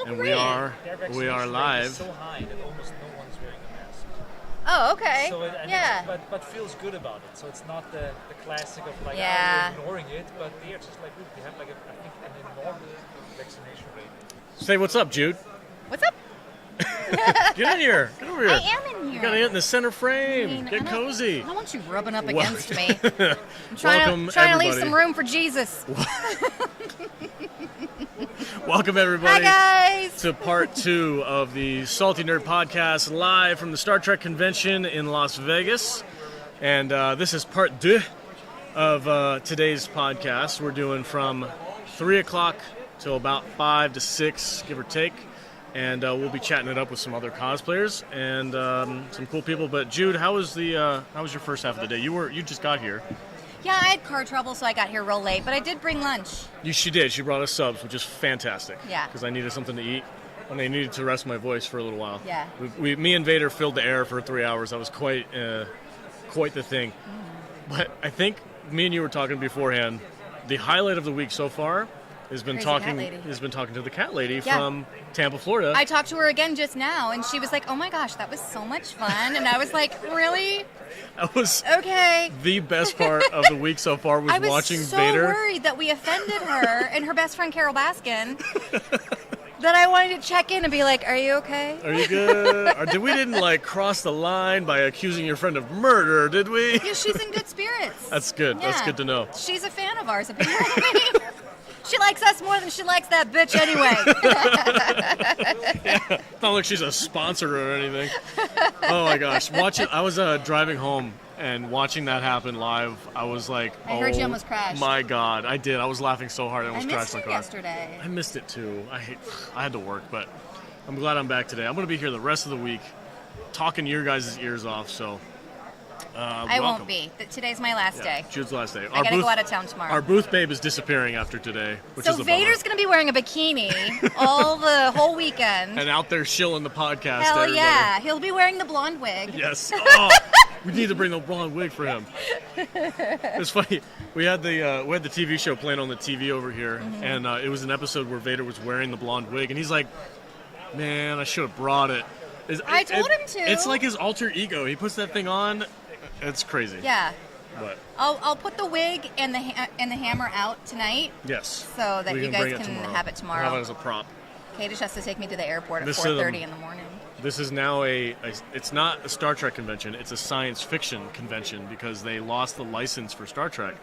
and great. we are live. So high that almost no one's wearing a mask. Oh, okay. So but feels good about it. So it's not the classic of like you're ignoring it, but they're just like, look, they have like I think an enormous vaccination rate. Say what's up, Jude. What's up? Get in here. Get over here. I am in here. You gotta get in the center frame. Get cozy. I don't want you rubbing up against me. I'm Welcome, trying to leave everybody. some room for Jesus. Welcome, everybody. Hi, guys. To part 2 of the Salty Nerd Podcast, live from the Star Trek convention in Las Vegas. And this is part 2 of today's podcast. We're doing from 3 o'clock till about 5 to 6, give or take. And we'll be chatting it up with some other cosplayers and some cool people. But Jude, how was your first half of the day? You just got here. Yeah, I had car trouble, so I got here real late. But I did bring lunch. She did. She brought us subs, which is fantastic. Yeah. Because I needed something to eat, and I needed to rest my voice for a little while. Yeah. Me and Vader filled the air for 3 hours. That was quite the thing. But I think me and you were talking beforehand. The highlight of the week so far has been talking to the cat lady from Tampa, Florida. I talked to her again just now, and she was like, "Oh my gosh, that was so much fun!" And I was like, "Really? That was okay." The best part of the week so far was watching Vader. I was so worried that we offended her and her best friend Carol Baskin that I wanted to check in and be like, "Are you okay? Are you good? Or we didn't cross the line by accusing your friend of murder, did we?" Yeah, she's in good spirits. That's good. Yeah. That's good to know. She's a fan of ours, apparently. She likes us more than she likes that bitch anyway. Yeah, it's not like she's a sponsor or anything. Oh my gosh. I was driving home and watching that happen live. I was like, I heard you almost crashed. My God. I did. I was laughing so hard I almost crashed my car. I missed it yesterday. I missed it too. I had to work, but I'm glad I'm back today. I'm going to be here the rest of the week talking your guys' ears off, so... I won't be. Today's my last day. Jude's last day. I gotta go out of town tomorrow. Our booth babe is disappearing after today, which is a Vader's bummer. gonna be wearing a bikini the whole weekend. And out there shilling the podcast. Hell yeah. He'll be wearing the blonde wig. Yes. Oh, we need to bring the blonde wig for him. It's funny. We had the TV show playing on the TV over here, and it was an episode where Vader was wearing the blonde wig, and he's like, "Man, I should have brought it." I told him to. It's like his alter ego. He puts that thing on. It's crazy. Yeah. But I'll put the wig and the hammer out tonight. Yes. So that you guys can have it tomorrow. Have it as a prop. Kate just has to take me to the airport at 4:30 in the morning. This is now it's not a Star Trek convention. It's a science fiction convention because they lost the license for Star Trek.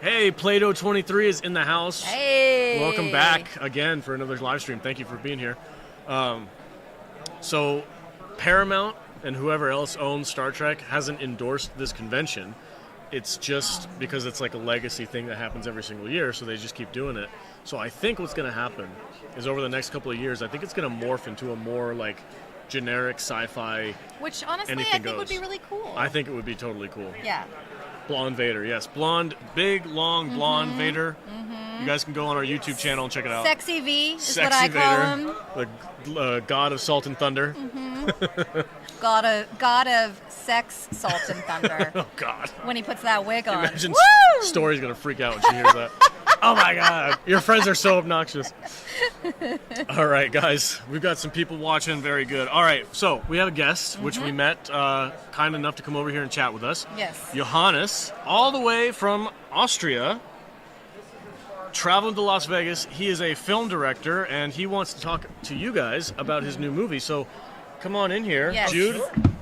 Hey, Plato 23 is in the house. Hey. Welcome back again for another live stream. Thank you for being here. So Paramount and whoever else owns Star Trek hasn't endorsed this convention. It's just because it's like a legacy thing that happens every single year, so they just keep doing it. So I think what's going to happen is over the next couple of years, I think it's going to morph into a more like generic sci-fi. Which honestly, I think would be really cool. I think it would be totally cool. Yeah. Blonde Vader, yes. Blonde, big, long, blonde Vader. You guys can go on our YouTube channel and check it out. Sexy V is Sexy what I call Vader, him. The god of salt and thunder. God of sex, salt, and thunder. Oh, God. When he puts that wig on. Imagine Woo! Story's going to freak out when she hears that. Oh, my God. Your friends are so obnoxious. All right, guys. We've got some people watching. Very good. All right. So we have a guest, which we met kind enough to come over here and chat with us. Yes. Johannes, all the way from Austria, traveling to Las Vegas. He is a film director, and he wants to talk to you guys about his new movie. So come on in here. Yes.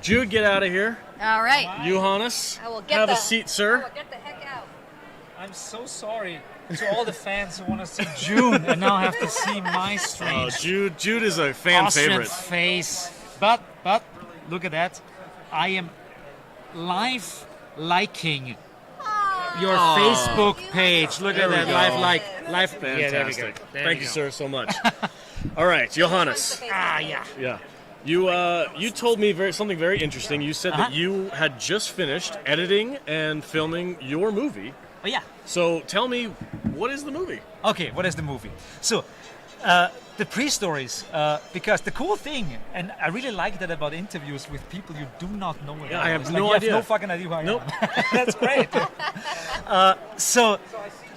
Jude, get out of here. All right. Johannes, I will have a seat, sir. I will get the heck out. I'm so sorry to all the fans who want to see June and now have to see my strange Jude is a fan Austrian favorite. face. But look at that. I am live liking your Facebook page. Look at that. Live. Fantastic. Yeah, there we go. Thank you, sir, so much. All right, Johannes. Yeah. Yeah. You told me something very interesting. You said that you had just finished editing and filming your movie. Oh, yeah. So tell me, what is the movie? Okay, what is the movie? So, the pre-stories, because the cool thing, and I really like that about interviews with people you do not know. I have It's no like, idea. You have no fucking idea who I Nope. am. That's great. So,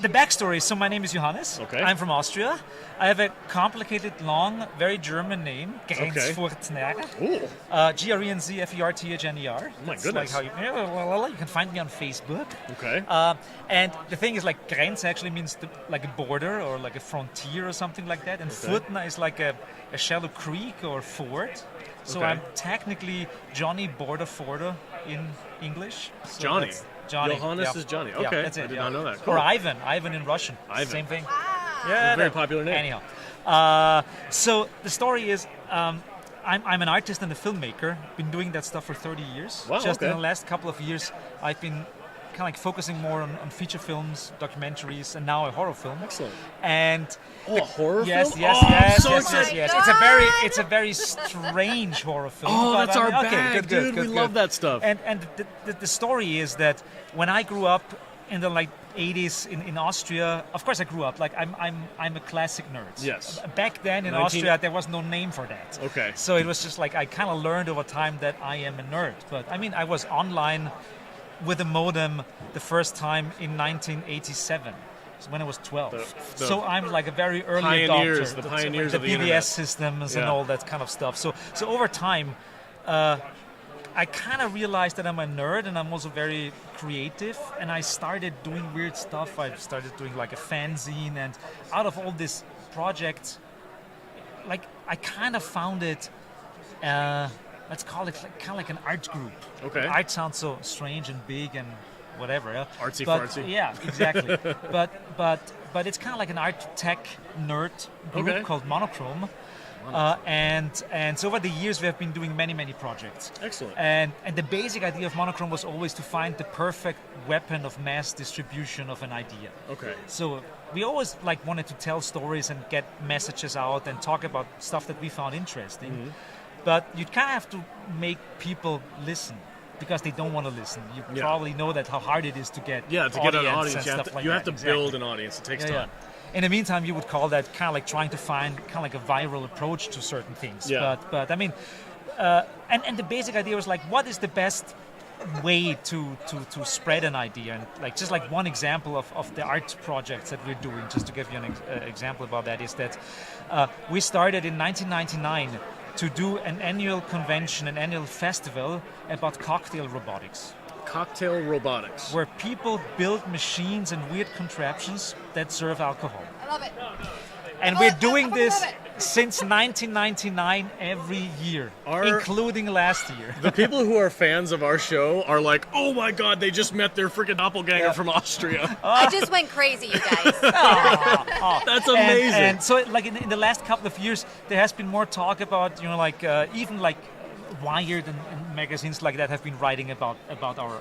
the backstory. So my name is Johannes. Okay. I'm from Austria. I have a complicated, long, very German name. Grenzfurtner. Ooh. Grenzfertner. Oh my That's goodness. Like you can find me on Facebook. Okay. And the thing is, like, Grenz actually means like a border or like a frontier or something like that. And Furtner is like a shallow creek or ford. So I'm technically Johnny Border Forder in English. So Johnny. that's Johnny. Johannes is Johnny. Okay. Yeah, that's it. I did not know that. Cool. Or Ivan in Russian. Ivan. Same thing. Yeah, very popular name. Anyhow, so the story is, I'm an artist and a filmmaker. Been doing that stuff for 30 years. Wow, Just in okay. the last couple of years, I've been kind of like focusing more on feature films, documentaries, and now a horror film. Excellent. And a horror yes, film? Yes, Oh, I'm yes, so yes, excited. yes, Oh yes. my It's a very strange horror film. Oh, but that's I our mean, okay, bag, good, dude. We love that stuff. And the story is that when I grew up in the like 80s in Austria, of course I grew up like I'm a classic nerd. Yes. Back then in 19 Austria there was no name for that. Okay. So it was just like I kind of learned over time that I am a nerd. But I mean I was online with a modem the first time in 1987. When I was 12. The So I'm like a very early pioneers, adopter. the pioneers the of the BBS internet. systems and Yeah. all that kind of stuff. So over time, I kind of realized that I'm a nerd and I'm also very creative. And I started doing weird stuff. I started doing like a fanzine, and out of all these projects, like I kind of found it. Let's call it like, kind of like an art group. Okay. Art sounds so strange and big and whatever. Yeah? Artsy But- fartsy. Yeah, exactly. but it's kind of like an art tech nerd group Okay. called Monochrome. And so over the years we have been doing many projects. Excellent. And the basic idea of Monochrome was always to find the perfect weapon of mass distribution of an idea. Okay. So we always like wanted to tell stories and get messages out and talk about stuff that we found interesting. Mm-hmm. But you kind of have to make people listen because they don't want to listen. You Yeah. probably know that how hard it is to get Yeah, to get an audience, and you have stuff to, like you that. have to build an audience. It takes Yeah, time. yeah. In the meantime, you would call that kind of like trying to find kind of like a viral approach to certain things. Yeah. But I mean, and the basic idea was like, what is the best way to spread an idea? And like just like one example of the art projects that we're doing, just to give you an example about that, is that we started in 1999 to do an annual convention, an annual festival about cocktail robotics, Cocktail robotics. where people build machines and weird contraptions that serve alcohol. I love it. And I we're love- doing I love this it. since 1999 every year, including last year. The people who are fans of our show are like, oh my god, they just met their freaking doppelganger from Austria. I just went crazy, you guys. That's amazing. And so, like in the last couple of years, there has been more talk about, you know, like even like Wired and magazines like that have been writing about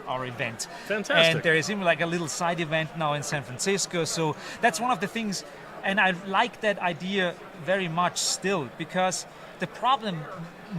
our event. Fantastic. And there is even like a little side event now in San Francisco. So that's one of the things, and I like that idea very much still, because the problem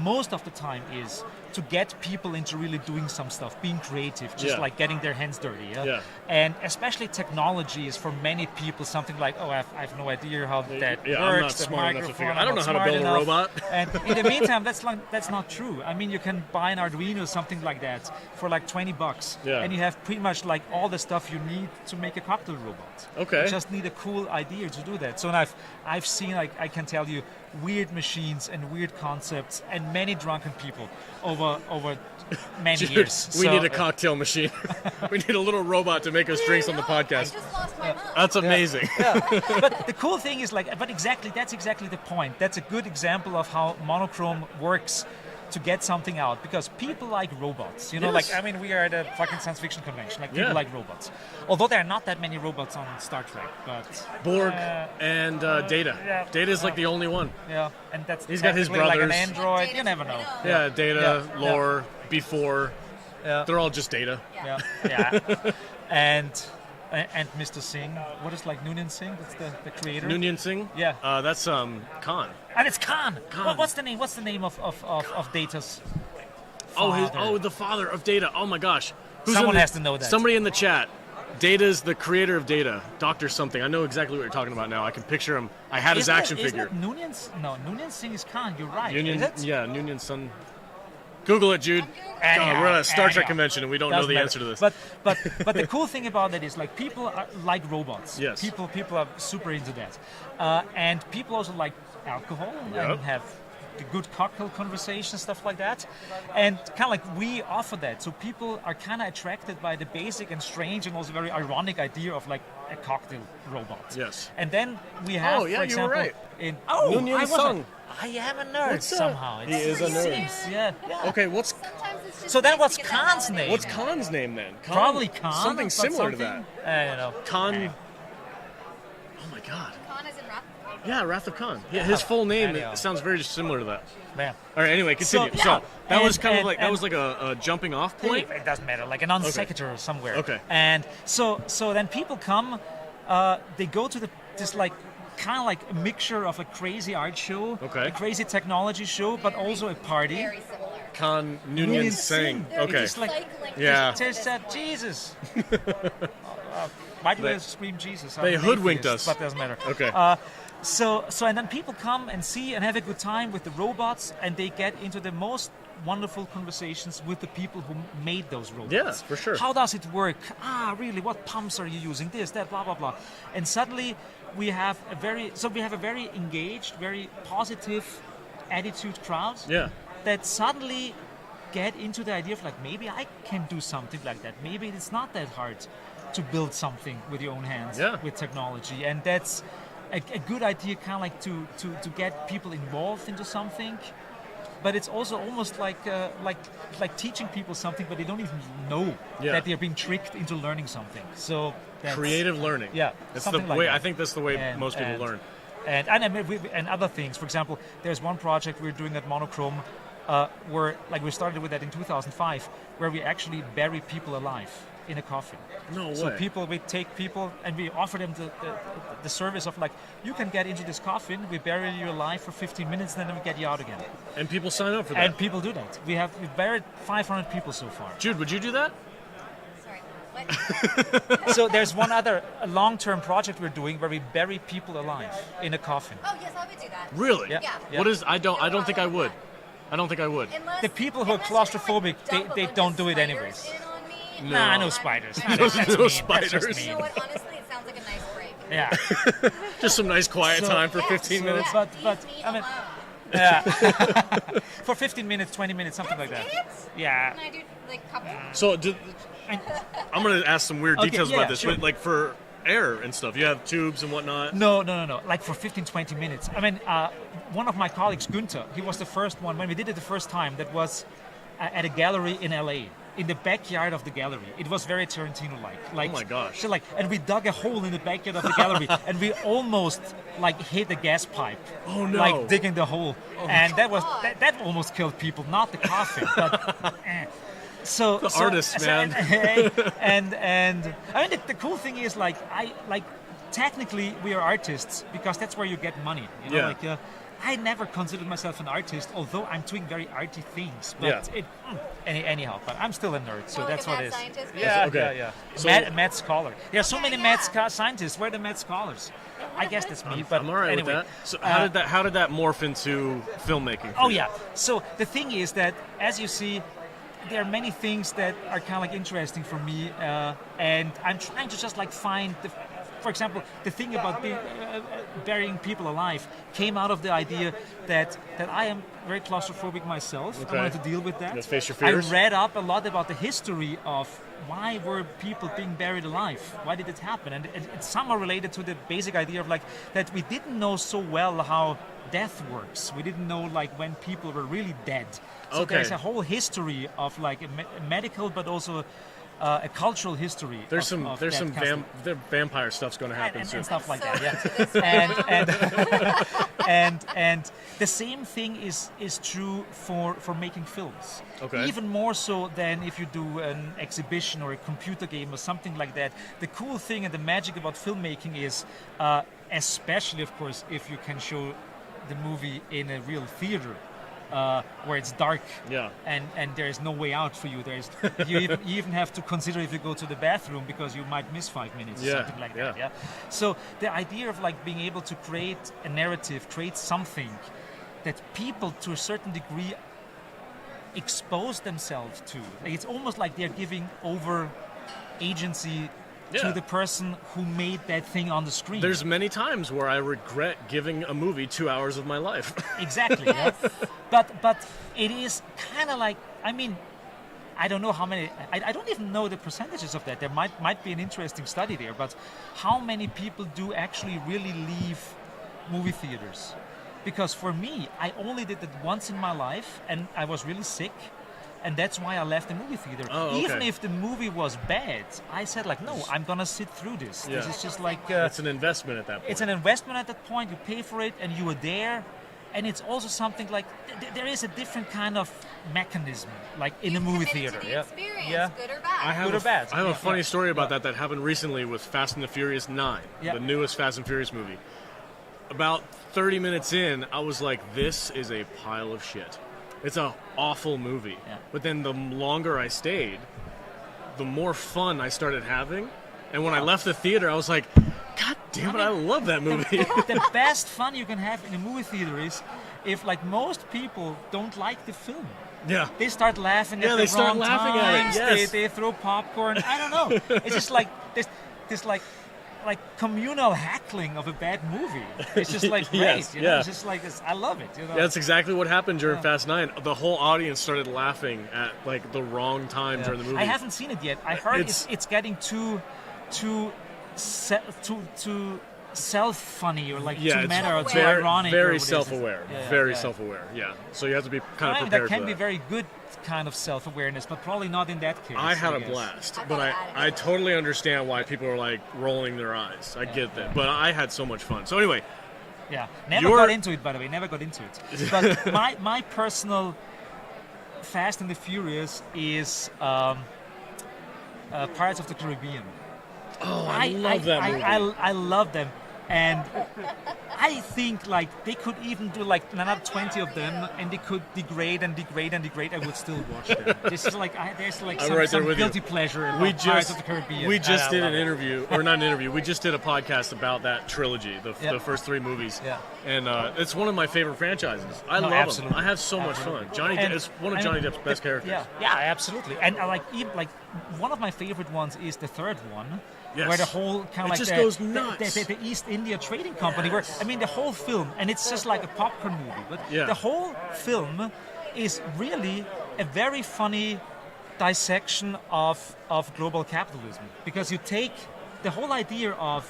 most of the time is to get people into really doing some stuff, being creative, just Yeah. like getting their hands dirty. Yeah. And especially technology is for many people something like, oh, I have no idea how that Yeah, works. I'm not the smart enough to figure. microphone, I don't know I'm how not to build a smart robot. enough. And in the meantime, that's not true. I mean, you can buy an Arduino, something like that, for like $20, Yeah. and you have pretty much like all the stuff you need to make a cocktail robot. Okay. You just need a cool idea to do that. So and I've seen, like, I can tell you, weird machines and weird concepts and many drunken people over many Dude, years. we So, need a cocktail machine. We need a little robot to make us drinks on the I podcast. just lost my mom. That's amazing. But the cool thing is, like, but exactly, that's exactly the point. That's a good example of how Monochrome works to get something out, because people like robots. You know, Yes. like, I mean, we are at a fucking science fiction convention. Like, people Yeah. like robots. Although there are not that many robots on Star Trek, but Borg and Data. yeah. Data's like the only one. yeah, and that's He's got his technically like an brothers. android. You never know. Yeah, Data, Yeah. Lore, Before. Yeah. They're all just Data. Yeah, yeah. and Mr. Singh. What is like Noonan Singh? That's the creator. Noonien Singh? Yeah. That's Khan. And it's Khan. Khan. What's the name? What's the name of Data's? Oh, the father of Data. Oh my gosh. Someone in the- has to know that. Somebody in the chat. Data's the creator of Data, Dr. Something. I know exactly what you're talking about now. I can picture him. I had his action figure. Isn't it Noonan? No, Noonan Singh is Khan. You're right. Noonien, Is it? yeah, Noonien son. Google it, Jude. Anyhow, We're at a Star Trek anyhow. convention and we don't know Doesn't the matter. answer to this. But the cool thing about it is like people are like robots. Yes. People are super into that, and people also like alcohol Yep. and have the good cocktail conversation, stuff like that, and kind of like we offer that. So people are kind of attracted by the basic and strange and also very ironic idea of like a cocktail robot. Yes. And then we have, Oh, yeah, for you were example, right. in Noonien I was Sung. I am a nerd What's that? somehow. He is a nerd. Yeah. Okay, what's Sometimes it's just So then nice what's to get that Khan's validation. name? what's Khan's name then? Khan? Probably Khan. Something but similar to that. something- I don't know. Khan. Oh my God. Khan is in Wrath. Yeah, Wrath of Khan. Yeah, his full name Anyhow. it sounds very similar to that. Man. All right. Anyway, continue. So, So, yeah, that was and- kind of and- like that and- was like a jumping off point. It doesn't matter, like a non sequitur somewhere. Okay. And so then people come, they go to this like kind of like a mixture of a crazy art show, Okay. a crazy technology show, but also a party. Very similar. Khan Noonien Singh. They're Okay. It's like cycling. Yeah. there's that Jesus. Why do they scream Jesus? I'm they an hoodwinked atheist, us. but doesn't matter. Okay. So and then people come and see and have a good time with the robots, and they get into the most wonderful conversations with the people who made those robots. Yeah, for sure. How does it work? Really? What pumps are you using? This, that, blah, blah, blah. And suddenly we have a very engaged, very positive attitude crowd. Yeah. That suddenly get into the idea of like maybe I can do something like that. Maybe it's not that hard to build something with your own hands Yeah. with technology, and that's a good idea, kind of like to get people involved into something. But it's also almost like teaching people something, but they don't even know Yeah. that they're being tricked into learning something. So that's, Creative learning. Yeah, That's the something like way. that. I think that's the way And- most people and- learn. And other things. For example, there's one project we're doing at Monochrome where like we started with that in 2005, where we actually bury people alive in a coffin. No So way. we take people and we offer them the service of like, you can get into this coffin, we bury you alive for 15 minutes, then we get you out again. And people sign up for that. And people do that. We've buried 500 people so far. Jude, would you do that? Sorry. What? So there's one other long-term project we're doing where we bury people alive in a coffin. Oh yes, I would do that. Really? Yeah. Yeah. What is? I don't think I would. I don't think I would. Unless, The people who are unless you're gonna, claustrophobic, dump they a bunch don't of do it spiders anyways. in on me. No. Nah, no spiders. Nah, No that's mean. That's just spiders. mean. You know what? Honestly, it sounds like a nice break. Yeah. Just some nice quiet So- time for Yeah, 15 so- minutes. But- leave but, me I mean- alone. Yeah. For 15 minutes, 20 minutes, something like that. Minutes? Yeah. Can I do like a couple? So And- I'm gonna ask some weird Okay, details yeah, about this, sure. but like for air and stuff, you have tubes and whatnot. No. Like for 15, 20 minutes. I mean, one of my colleagues, Günther, he was the first one, when we did it the first time, that was at a gallery in LA, in the backyard of the gallery. It was very Tarantino-like. Like, Oh my gosh. So like, and we dug a hole in the backyard of the gallery, and we almost like hit a gas pipe. Oh, no. Like digging the hole, and that was God. that almost killed people, not the coffin, but. So The artists, man. and I mean the cool thing is like technically we are artists because that's where you get money. You know, Yeah. like I never considered myself an artist, although I'm doing very arty things. But Yeah. anyhow, but I'm still a nerd, so Like that's a what mad it is. scientist, Yeah, Okay. yeah. So- Mad scholar. There are so Yeah, many yeah. mad scientists. Where are the mad scholars? I guess that's me. But I'm all right anyway, with that. So how did that morph into filmmaking? for Oh you? yeah. So the thing is that, as you see, there are many things that are kind of like interesting for me, and I'm trying to just like find for example, the thing about burying people alive came out of the idea that I am very claustrophobic myself. Okay. I wanted to deal with that. Let's face your fears. I read up a lot about the history of why were people being buried alive? Why did it happen? And it's somehow related to the basic idea of like that we didn't know so well how death works. We didn't know like when people were really dead. So Okay. there's a whole history of like a medical, but also a cultural history. There's of some death casting. vampire stuff's going to happen and soon. stuff like So that. Yeah. into this And the same thing is true for making films. Okay. Even more so than if you do an exhibition or a computer game or something like that. The cool thing and the magic about filmmaking is, especially of course, if you can show the movie in a real theater. Where it's dark Yeah. and there is no way out for you. You even have to consider if you go to the bathroom because you might miss 5 minutes or Yeah, something like that. yeah. Yeah. So the idea of like being able to create a narrative, create something that people to a certain degree expose themselves to. Like, it's almost like they're giving over agency to the person who made that thing on the screen. There's many times where I regret giving a movie 2 hours of my life. Exactly. Yeah. But it is kind of like, I mean, I don't know how many. I don't even know the percentages of that. There might be an interesting study there, but how many people do actually really leave movie theaters? Because for me, I only did it once in my life, and I was really sick, and that's why I left the movie theater. Oh, okay. Even if the movie was bad, I said like, no, I'm gonna sit through this. Yeah. This is just like It's an investment at that point. it's an investment at that point. You pay for it, and you were there. And it's also something like there is a different kind of mechanism, like in a movie theater. To the experience, Yeah. good or bad. I have Good or bad. I have a Yeah, funny yeah. story about that happened recently with Fast and the Furious 9, Yeah. the newest Fast and Furious movie. About 30 minutes in, I was like, this is a pile of shit. It's an awful movie. Yeah. But then the longer I stayed, the more fun I started having. And when I left the theater, I was like, God damn it, I love that movie. The best fun you can have in a movie theater is if, like, most people don't like the film. Yeah. They start laughing at Yeah, the they start wrong laughing at it, times. yes. They throw popcorn. I don't know. It's just like this like communal heckling of a bad movie. It's just like great. Yes, you know? yeah. It's just like I love it. You know? Yeah, that's exactly what happened during Fast 9. The whole audience started laughing at like the wrong time during the movie. I haven't seen it yet. I heard It's- it's getting too self-funny or like Yeah, too it's meta or too very, ironic. or very what is it? self-aware. Yeah, Very yeah. self-aware. Yeah. So you have to be kind of I mean, prepared that can for be that. very good kind of self-awareness, but probably not in that case. I had a guess. blast, I but thought I totally understand why people are like rolling their eyes. I get that, but I had so much fun. So anyway, Yeah, never Your- got into it, by the way. Never got into it. But my personal Fast and the Furious is Pirates of the Caribbean. oh, I love that movie. I love them, and I think like they could even do like another 20 of them, and they could degrade and degrade and degrade. I would still watch them. This is like there's like I'm some, right there some with you. guilty pleasure about we Pirates just of the Caribbean. we and just I did love an it. interview, or not an interview. We just did a podcast about that trilogy, Yeah. the first three movies. Yeah. And it's one of my favorite franchises. I love absolutely. them. I have so much fun. Absolutely. It's one of Johnny Depp's best characters. Yeah, absolutely. And I like even like one of my favorite ones is the third one, Yes. where the whole kind It of like just the, goes the- nuts. The East India Trading Company. Where I mean the whole film, and it's just like a popcorn movie, but Yeah. the whole film is really a very funny dissection of global capitalism, because you take the whole idea of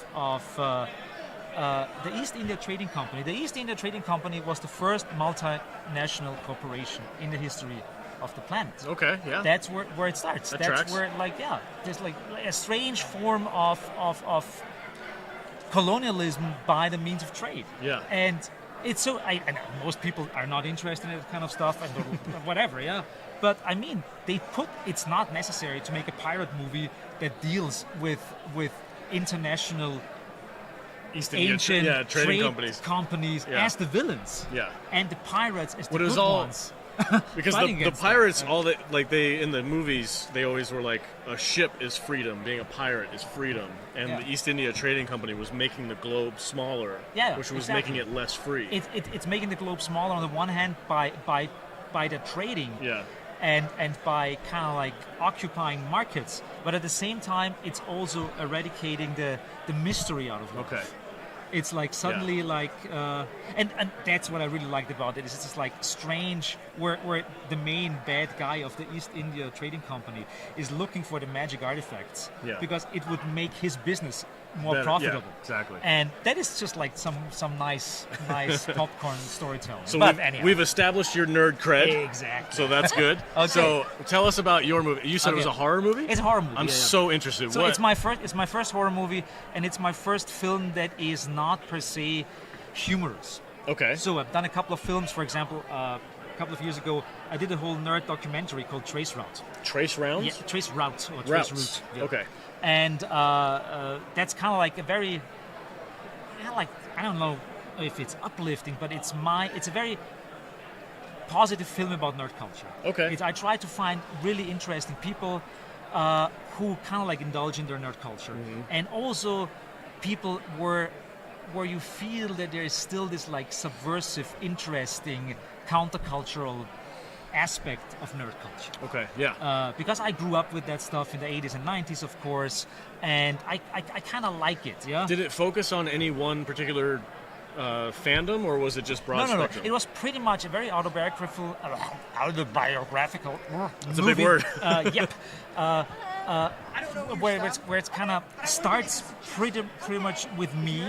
the East India Trading Company. The East India Trading Company was the first multinational corporation in the history of the planet. Okay, yeah. That's where it starts. That That's tracks. where there's like a strange form of colonialism by the means of trade. Yeah. And it's so and most people are not interested in that kind of stuff and whatever, yeah. But I mean, it's not necessary to make a pirate movie that deals with international East India ancient trading trade companies. Yeah. as the villains. Yeah. And the pirates as the But it was good all- ones. Because Fighting the against pirates, them. all that, like they in the movies, they always were like, a ship is freedom, being a pirate is freedom, and Yeah. the East India Trading Company was making the globe smaller, Yeah, which was exactly. making it less free. It's making the globe smaller on the one hand by the trading Yeah, and by kind of like occupying markets, but at the same time it's also eradicating the mystery out of life. okay, It's like suddenly like and that's what I really liked about it. It's just like strange where the main bad guy of the East India Trading Company is looking for the magic artifacts, Yeah. because it would make his business more Better, profitable. yeah, exactly. And that is just like some nice popcorn storytelling. So but we've, anyhow. we've established your nerd cred, Exactly. so that's good. Okay. So tell us about your movie. You said it was Okay. a horror movie? It's a horror movie. I'm yeah, yeah. so interested. So What? it's my first horror movie, and it's my first film that is not per se humorous. Okay. So I've done a couple of films. For example, a couple of years ago, I did a whole nerd documentary called Trace Route. Trace rounds? Yeah, Trace Route or Trace Routes. Route. Yeah. Okay. And that's kind of like a very, like, I don't know if it's uplifting, but it's a very positive film about nerd culture. Okay. I try to find really interesting people who kind of like indulge in their nerd culture, and also people where you feel that there is still this like subversive, interesting, countercultural aspect of nerd culture. Okay, yeah. Because I grew up with that stuff in the 80s and 90s, of course, and I kind of like it, yeah? Did it focus on any one particular fandom, or was it just broad spectrum? It was pretty much a very autobiographical That's a big word. Yep. Where it's kind of starts pretty much with me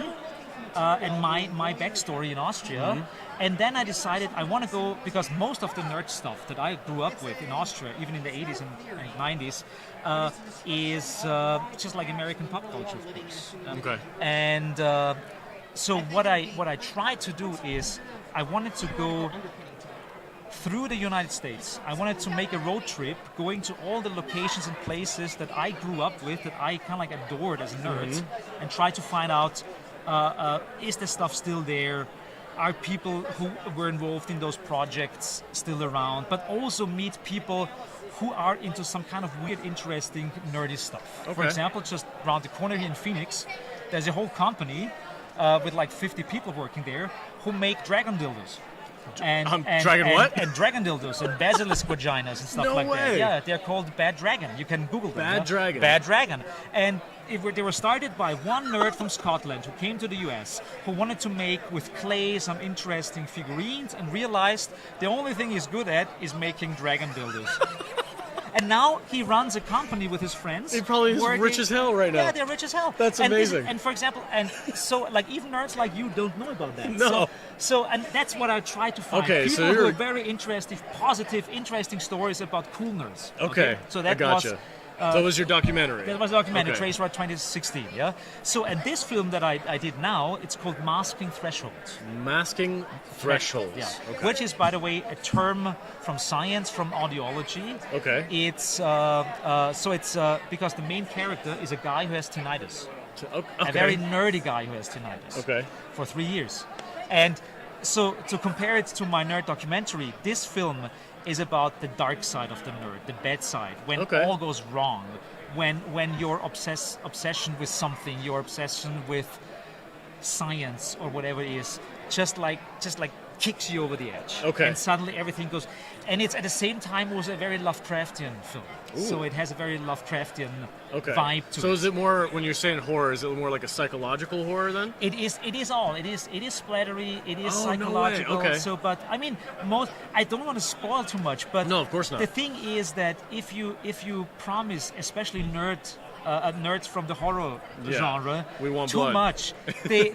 and my backstory in Austria, and then I decided I want to go, because most of the nerd stuff that I grew up with in Austria, even in the 80s and 90s, is just like American pop culture, of course. Okay. And so what I tried to do is I wanted to go through the United States. I wanted to make a road trip going to all the locations and places that I grew up with, that I kind of like adored as a nerd, and try to find out, is the stuff still there? Are people who were involved in those projects still around? But also meet people who are into some kind of weird, interesting, nerdy stuff. Okay. For example, just around the corner here in Phoenix, there's a whole company with like 50 people working there who make dragon dildos. Dragon dildos and basilisk vaginas and stuff No like way. that. Yeah, they're called Bad Dragon. You can Google them. Bad Dragon. Bad Dragon. And they were started by one nerd from Scotland who came to the US, who wanted to make with clay some interesting figurines, and realized the only thing he's good at is making dragon dildos. And now he runs a company with his friends. He probably is rich as hell right now. Yeah, they're rich as hell. That's amazing. And for example, and so like even nerds like you don't know about that. No. So and that's what I try to find. Okay, People so who you're are very interesting, positive, interesting stories about cool nerds. Okay, So that I gotcha. That was your documentary. That was a documentary, Okay. Trace Road 2016, yeah? So, and this film that I did now, it's called Masking Thresholds. Masking Thresholds. Yeah. Okay. Which is, by the way, a term from science, from audiology. Okay. It's, because the main character is a guy who has tinnitus. Okay. A very nerdy guy who has tinnitus. Okay. For 3 years. And so, to compare it to my nerd documentary, this film is about the dark side of the nerd, the bad side, when Okay. all goes wrong, when your obsession with something, your obsession with science or whatever it is, just like kicks you over the edge. Okay. And suddenly everything goes, and it's at the same time was a very Lovecraftian film. Ooh. So it has a very Lovecraftian Okay. vibe to it. So is it more, when you're saying horror, is it more like a psychological horror then? It is all. It is splattery. It is Oh, no way. psychological. Okay. So, but I mean, I don't want to spoil too much. But No, of course not. The thing is that if you promise, especially nerds from the horror Yeah. genre, We want too blood. much, they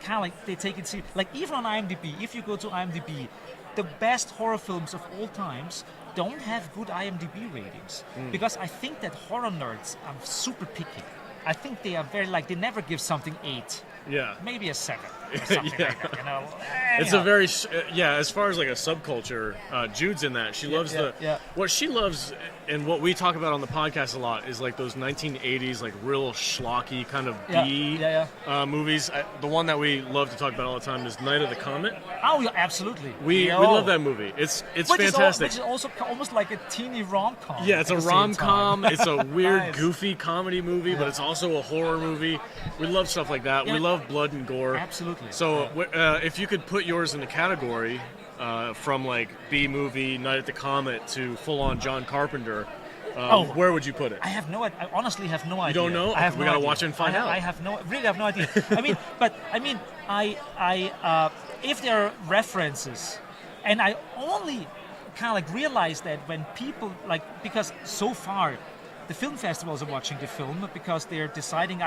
kind of like they take it seriously. Like even on IMDb, if you go to IMDb, the best horror films of all times don't have good IMDb ratings, because I think that horror nerds are super picky. I think they are very they never give something 8, Yeah. maybe a 7 or something Yeah. like that. You know, It's a very, as far as like a subculture, Jude's in that. She loves yeah. what she loves, and what we talk about on the podcast a lot is like those 1980s, like real schlocky kind of B movies. The one that we love to talk about all the time is Night of the Comet. Oh, yeah, absolutely. We love that movie. It's fantastic. Which is also almost like a teeny rom-com. Yeah, it's at a the same rom-com. time. It's a weird, Nice. goofy comedy movie, but it's also a horror movie. We love stuff like that. Yeah. We love blood and gore. Absolutely. So if you could put yours in a category from like B-movie, Night at the Comet to full-on John Carpenter, where would you put it? I honestly have no idea. don't know? I have We no gotta idea. watch it and find out. I have no idea. If there are references, and I only kind of like realize that when people because so far the film festivals are watching the film because they're deciding.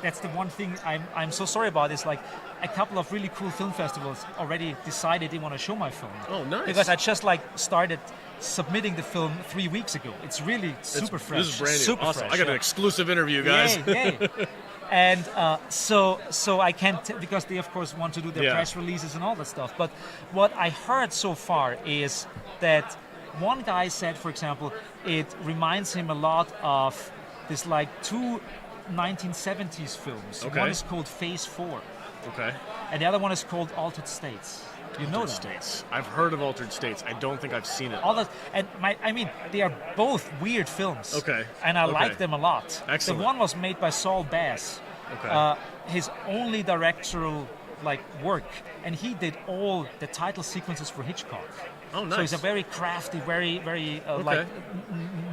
That's the one thing I'm so sorry about is like a couple of really cool film festivals already decided they want to show my film. Oh, nice. Because I just started submitting the film 3 weeks ago. It's really super fresh. This is brand new. Super Awesome. fresh, I got an yeah. exclusive interview, guys. Yay. And so I can't, because they of course want to do their Yeah. press releases and all that stuff. But what I heard so far is that one guy said, for example, it reminds him a lot of this two 1970s films. Okay. One is called Phase 4, Okay. and the other one is called Altered States. You know Altered that? States. I've heard of Altered States. I don't think I've seen it. All that, and they are both weird films. Okay. And I Okay. like them a lot. Excellent. The one was made by Saul Bass. Okay. His only directorial like work, and he did all the title sequences for Hitchcock. Oh, nice. So he's a very crafty, very like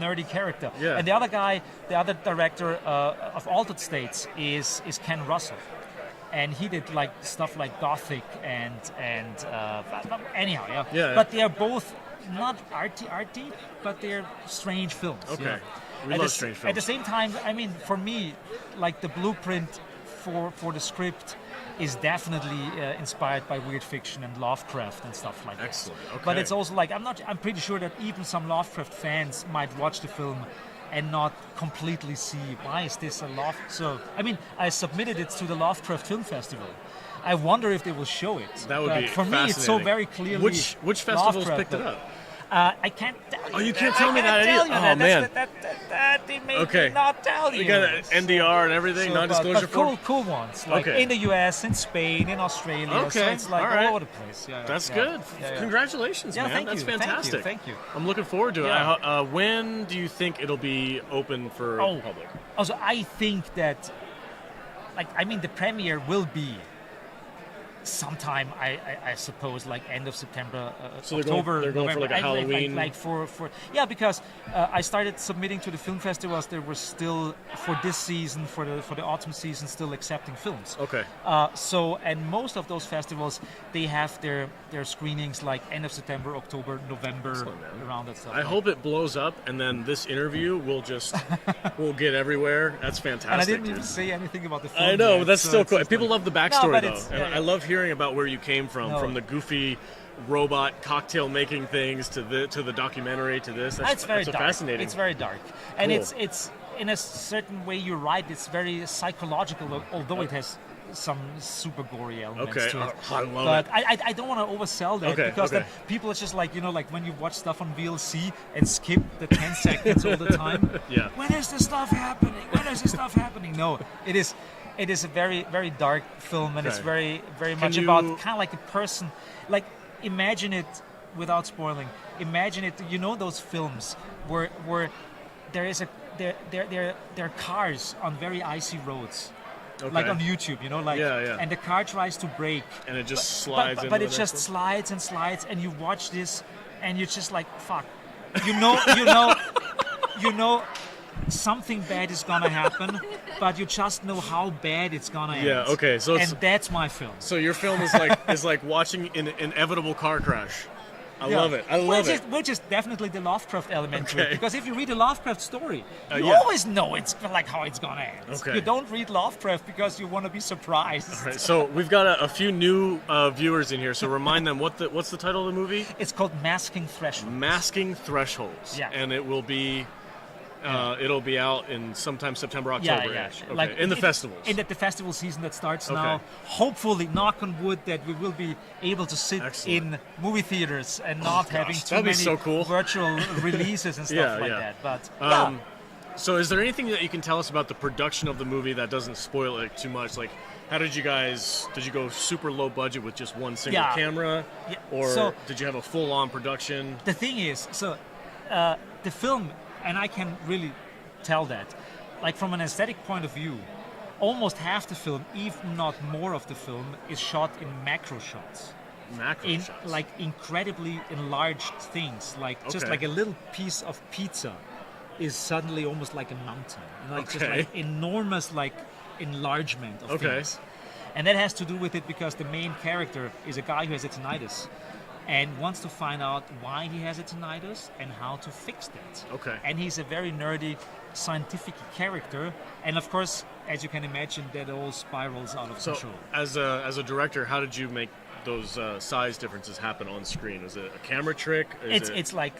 nerdy character. Yeah. And the other guy, the other director of Altered States is Ken Russell, and he did like stuff like Gothic and anyhow, Yeah. But they are both not arty, but they're strange films. Okay. Yeah. We love strange films. At the same time, I mean, for me, like the blueprint for the script is definitely inspired by weird fiction and Lovecraft and stuff like that. Excellent. Okay. But it's also like I'm pretty sure that even some Lovecraft fans might watch the film and not completely see why is this a Lovecraft. So I mean, I submitted it to the Lovecraft Film Festival. I wonder if they will show it. That would but be for me. fascinating. It's so very clearly Which festivals Lovecraft, picked it but- up? I can't tell you. Oh, you that. can't tell me I that can't tell either? you Oh, that. man. That they made Okay. me not tell you. You got an NDR and everything, So, non-disclosure but form? cool ones, like Okay. in the US, in Spain, in Australia. So Okay, it's like all right. all over the place. Yeah, That's yeah. good. Yeah, yeah. Congratulations, Yeah, man. thank That's you, thank you, fantastic. thank you. I'm looking forward to it. Yeah. When do you think it'll be open for the public? Also, I think that, like, I mean, the premiere will be sometime, I suppose, like end of September, So they're going- October, they're going for, November. like, a Halloween- like for because I started submitting to the film festivals. There were still for this season, for the autumn season, still accepting films. Okay. And most of those festivals, they have their screenings like end of September, October, November, Excellent, man. around that stuff. I hope it blows up, and then this interview will just will get everywhere. That's fantastic. And I didn't dude. even say anything about the film. I know, yet, but that's so still it's cool. just People like- love the No, backstory, but though. it's- And yeah, I love hearing about where you came No. from the goofy robot cocktail making things to the documentary to this. That's, It's very that's dark. fascinating. It's very dark, and Cool. it's in a certain way. You're right. It's very psychological, although it has some super gory elements Okay, to it. I love but it. I don't want to oversell that Okay, because okay. then people are just like like when you watch stuff on VLC and skip the 10 seconds all the time. Yeah. When is this stuff happening? When is this stuff happening? No, it is. It is a very, very dark film, and it's Okay. very much you- about kind of like a person. Like, imagine it without spoiling. Imagine it. You know those films where there is there are cars on very icy roads, like Okay. on YouTube. Yeah. And the car tries to brake, And it just slides into but the it next just one? slides and slides, and you watch this, and you're just like, fuck. You know, something bad is gonna happen, but you just know how bad it's gonna end. Yeah, okay, so it's- and that's my film. So your film is like watching an inevitable car crash. I love it. I love it. Which is definitely the Lovecraft element to Okay. it. Because if you read a Lovecraft story, you yeah. always know it's like how it's gonna end. Okay. You don't read Lovecraft because you want to be surprised. All right, so we've got a few new viewers in here. So remind them what's the title of the movie? It's called Masking Threshold. Masking Thresholds. Yeah. And it will be it'll be out in sometime September, October. Yeah. Okay. In the festivals. In the festival season that starts Okay. now. Hopefully, knock on wood, that we will be able to sit Excellent. in movie theaters and not having too that'd be many so cool. virtual releases and stuff Yeah, like yeah. that. But So is there anything that you can tell us about the production of the movie that doesn't spoil it too much? Like, how did you go super low budget with just one single Yeah. camera? Yeah, Or so- did you have a full-on production? the thing is, the film, and I can really tell that, like from an aesthetic point of view, almost half the film, if not more of the film, is shot in macro shots. Macro In shots. like incredibly enlarged things, like just Okay. like a little piece of pizza is suddenly almost like a mountain, just Okay. like enormous like enlargement of Okay. things. And that has to do with it because the main character is a guy who has a tinnitus and wants to find out why he has a tinnitus and how to fix that. Okay. And he's a very nerdy scientific character, and of course, as you can imagine, that all spirals out of So, control. as a director, how did you make those size differences happen on screen? Was it a camera trick? It's like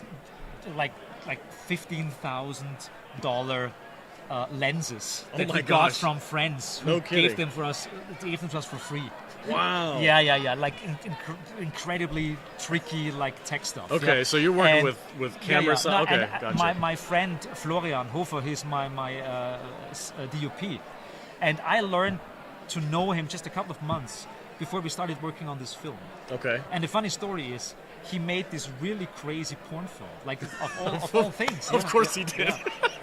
$15,000 lenses Oh that my we got gosh. from friends who No kidding. gave them to us for free. wow. Yeah, like incredibly tricky like tech stuff. Okay, yeah. so you're working And- with camera yeah. No, okay, and, gotcha. my friend Florian Hofer, he's my DOP, and I learned to know him just a couple of months before we started working on this film. Okay. And the funny story is, he made this really crazy porn film, like of all things. Of course he did.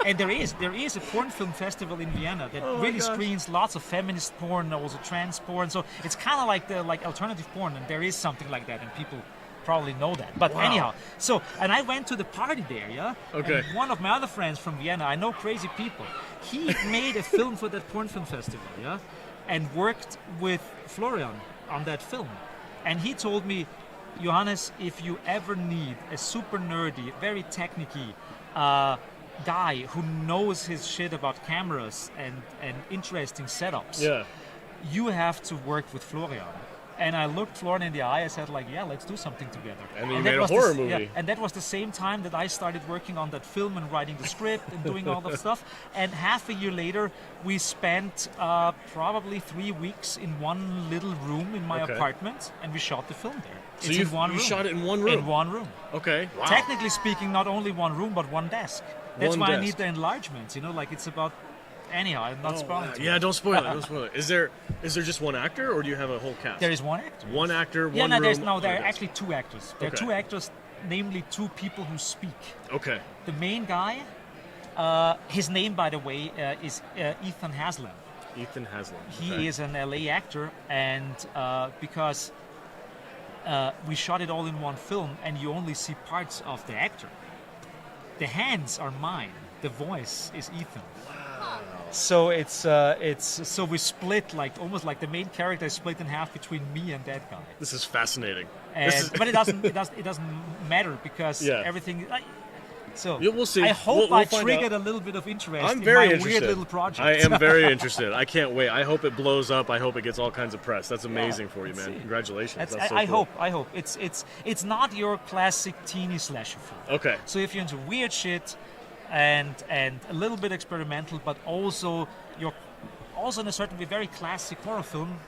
And there is a porn film festival in Vienna that really screens lots of feminist porn, also trans porn. So it's kind of like the alternative porn, and there is something like that, and people probably know that. But anyhow, so and I went to the party there, Okay. And one of my other friends from Vienna, I know crazy people. He made a film for that porn film festival, and worked with Florian on that film. And he told me, Johannes, if you ever need a super nerdy, very technical guy who knows his shit about cameras and interesting setups, you have to work with Florian. And I looked Florian in the eye. I said, like, let's do something together. And then you made a horror movie. Yeah, and that was the same time that I started working on that film and writing the script and doing all that stuff. And half a year later, we spent probably 3 weeks in one little room in my apartment, and we shot the film there. So you shot it in one room? In one room. Okay. Wow. Technically speaking, not only one room, but one desk. That's why I need the enlargements. Like it's about. Anyhow, I'm not spoiling. Yeah, don't spoil it. Don't spoil it. Is there just one actor, or do you have a whole cast? There is one actor. One actor. One room. There are actually 2 actors. There are 2 actors, namely 2 people who speak. Okay. The main guy, his name, by the way, is Ethan Haslam. Ethan Haslam. He is an LA actor, and because we shot it all in one film, and you only see parts of the actor. The hands are mine. The voice is Ethan. So so we split almost like the main character is split in half between me and that guy. This is fascinating. But it doesn't matter because everything. So we'll see. I hope we'll I triggered a little bit of interest in my weird little project. I am very interested. I can't wait. I hope it blows up. I hope it gets all kinds of press. That's amazing for you, man. See. Congratulations. That's so I cool. hope it's not your classic teeny slasher film. Okay. So if you're into weird shit. And a little bit experimental, but also in a certain way very classic horror film.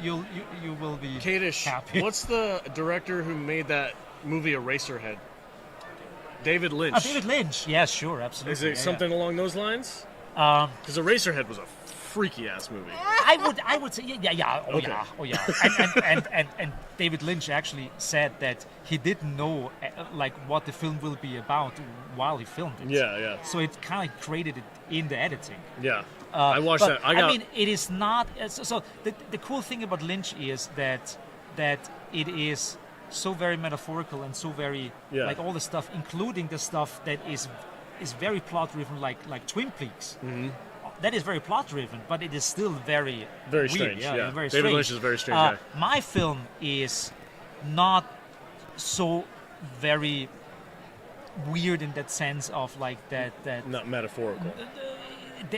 You will be happy. What's the director who made that movie Eraserhead? David Lynch. David Lynch. Yeah, sure, absolutely. Is it something along those lines? Because Eraserhead was a freaky ass movie. I would say and David Lynch actually said that he didn't know what the film will be about while he filmed it. Yeah. So it kind of created it in the editing. Yeah. I watched that. I mean, it is not. So the cool thing about Lynch is that it is so very metaphorical and so very all the stuff, including the stuff that is very plot driven, like Twin Peaks. Mm-hmm. That is very plot driven, but it is still very weird. Strange. Yeah. Very David strange. Lynch is a very strange guy. My film is not so very weird in that sense of that not metaphorical.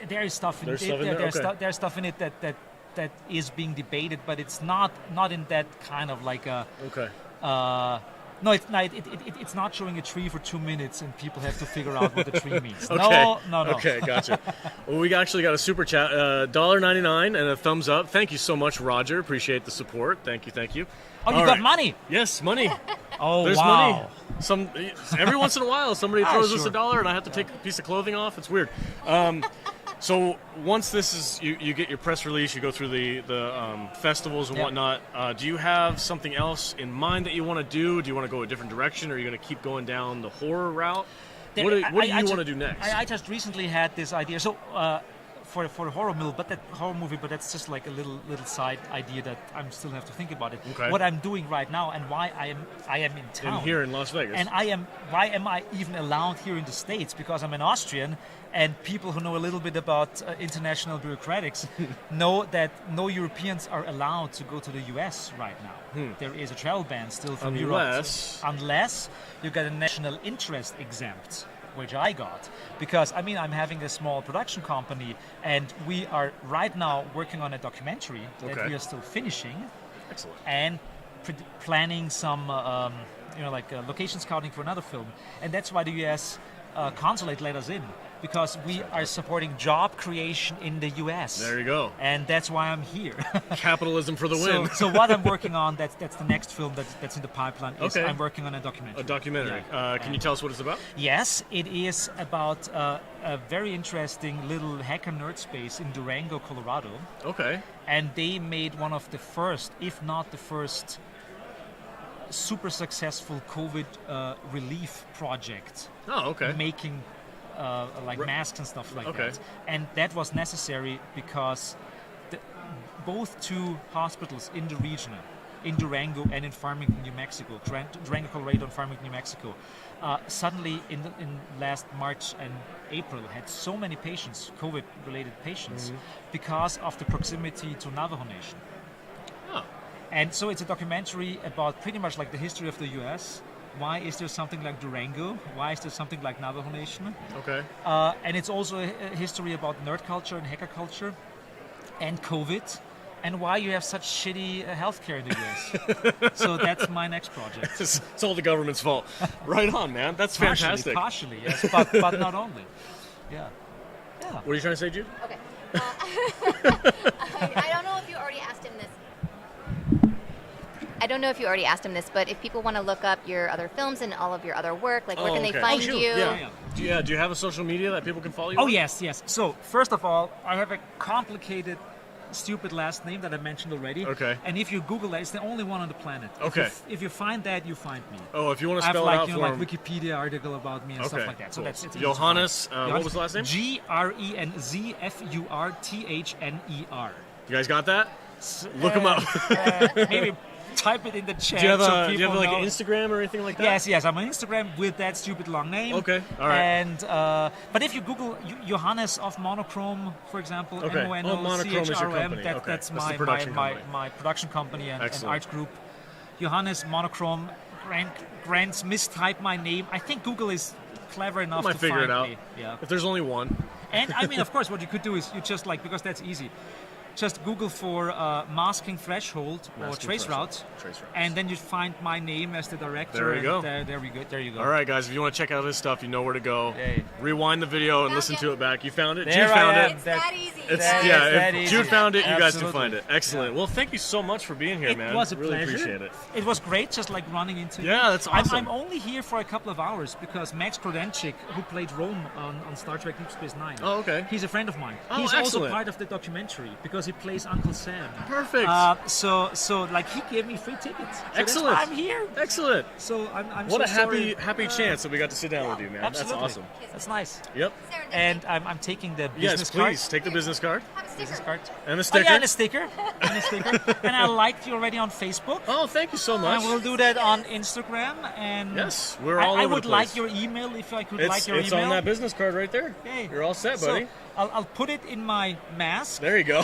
There is stuff in it. There's stuff in it that is being debated, but it's not in that kind of like a. Okay. No, it's not showing a tree for 2 minutes and people have to figure out what the tree means. Okay. No. Okay, gotcha. Well, we actually got a super chat, $1.99 and a thumbs up. Thank you so much, Roger. Appreciate the support. Thank you. Oh, you got money? Yes, money. Oh, There's wow. money. Every once in a while, somebody throws us sure. $1 and I have to take a piece of clothing off. It's weird. So once this is, you get your press release, you go through the festivals and whatnot. Do you have something else in mind that you want to do? Do you want to go a different direction? Or are you going to keep going down the horror route? What do you want to do next? I just recently had this idea. So for a horror movie, but that's just like a little side idea that I still have to think about it. Okay. What I'm doing right now and why I am in town. Here in Las Vegas. And why am I even allowed here in the States? Because I'm an Austrian, and people who know a little bit about international bureaucratics know that no Europeans are allowed to go to the US right now. There is a travel ban still from Europe. Unless you get a national interest exempt, which I got. Because, I'm having a small production company, and we are right now working on a documentary that we are still finishing. Excellent. And planning some, location scouting for another film. And that's why the US consulate let us in because we are supporting job creation in the U.S. There you go. And that's why I'm here. Capitalism for the win. So what I'm working on, that's the next film that's in the pipeline. Is Okay. I'm working on a documentary. A documentary. Yeah. Can you tell us what it's about? Yes, it is about a very interesting little hacker nerd space in Durango, Colorado. Okay. And they made one of the first, if not the first, super successful COVID relief project. Oh, okay. Making like masks and stuff like Okay. that. And that was necessary because both two hospitals in the region, in Durango and in Farmington, New Mexico, Durango, Colorado and Farmington, New Mexico, suddenly in last March and April had so many patients, COVID-related patients, because of the proximity to Navajo Nation. Oh. And so it's a documentary about pretty much like the history of the U.S. Why is there something like Durango? Why is there something like Navajo Nation? Okay. And it's also a history about nerd culture and hacker culture and COVID and why you have such shitty healthcare in the US. So that's my next project. It's all the government's fault. Right on, man. That's fantastic. Partially, yes, but not only. Yeah. Yeah. What are you trying to say, Jude? Okay. I don't know if you already asked him this. I don't know if you already asked him this, but if people want to look up your other films and all of your other work, like where can they find sure. you? Yeah. Do you have a social media that people can follow you Oh, on? yes. So, first of all, I have a complicated, stupid last name that I mentioned already. Okay. And if you Google that, it's the only one on the planet. Okay. If you find that, you find me. Oh, if you want to I have spell it out for like him. Wikipedia article about me and stuff like that. So cool. that's it's easy Johannes, to find. what was the last name? GRENZFURTHNER. You guys got that? Look him up. Maybe type it in the chat. Do you have, so do you people have like know. an Instagram or anything like that? Yes, I'm on Instagram with that stupid long name. Okay, all right. And but if you Google Johannes of Monochrome, for example, Okay. Monochrome is your MONOCHROM, company. Okay. that's That's the my production company. my production company and Excellent. art group. Johannes Monochrome. Grants mistype my name. I think Google is clever enough Might to figure find it out. me. Yeah. If there's only one. And I mean, of course, what you could do is you just like, because that's easy, just Google for masking threshold or Masking trace threshold. route, Trace routes. and then you find my name as the director. There you go. And, there you go. All right, guys, if you want to check out his stuff, you know where to go. Hey. Rewind the video and Found listen it. to it back. You found it? There Jude I found am. it. It's that easy. It's, That yeah, is that if easy. Jude found it, you guys can Absolutely. find it. Excellent. Yeah. Well, thank you so much for being here, It man. was a really pleasure. appreciate it. It was great, just like running into you. Yeah, that's awesome. I'm only here for a couple of hours because Max Krodenchik, who played Rome on Star Trek Deep Space Nine, Oh, okay. he's a friend of mine. Oh, He's also excellent. part of the documentary because he plays Uncle Sam. Perfect. So like he gave me free tickets. So Excellent. That's why I'm here. Excellent. So I'm What so a sorry. happy chance that we got to sit down with you, man. Absolutely. That's awesome. That's nice. Yep. And I'm taking the Yes, business please. card. Take the business card Have a Business sticker. card. and the Oh sticker. yeah, and a sticker. And I liked you already on Facebook. Oh, thank you so much. And we'll do that on Instagram. And Yes, we're all I over would the like place. your email if I could It's, like your it's email. on that business card right there. Okay. You're all set, So buddy. I'll put it in my mask There you go.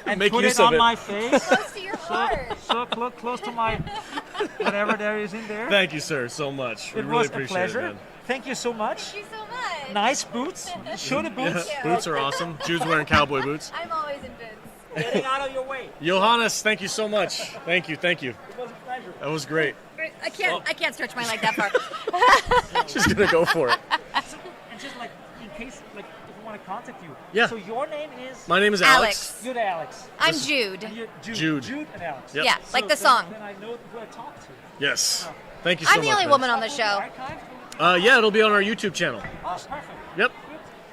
and Make put use it of on it. my face. Close to your heart. So close to my whatever there is in there. Thank you, sir, so much. We It really was a appreciate pleasure. it, man. Thank you so much. Thank you so much. Nice boots. Show the boots. you. Boots are awesome. Jude's wearing cowboy boots. I'm always in boots. Getting out of your way. Johannes, thank you so much. Thank you. It was a pleasure. That was great. I can't stretch my leg that far. She's gonna go for it. And just like in case, like if you want to contact you. Yeah. So your name is. My name is Alex. You're the Alex. I'm Jude. And you're Jude. Jude and Alex. Yep. Yeah, So like the then- song. Then I know who I talked to. Yes. Thank you so I'm much. the only man. woman on the show. Archived? Yeah, it'll be on our YouTube channel. Oh, perfect. Yep.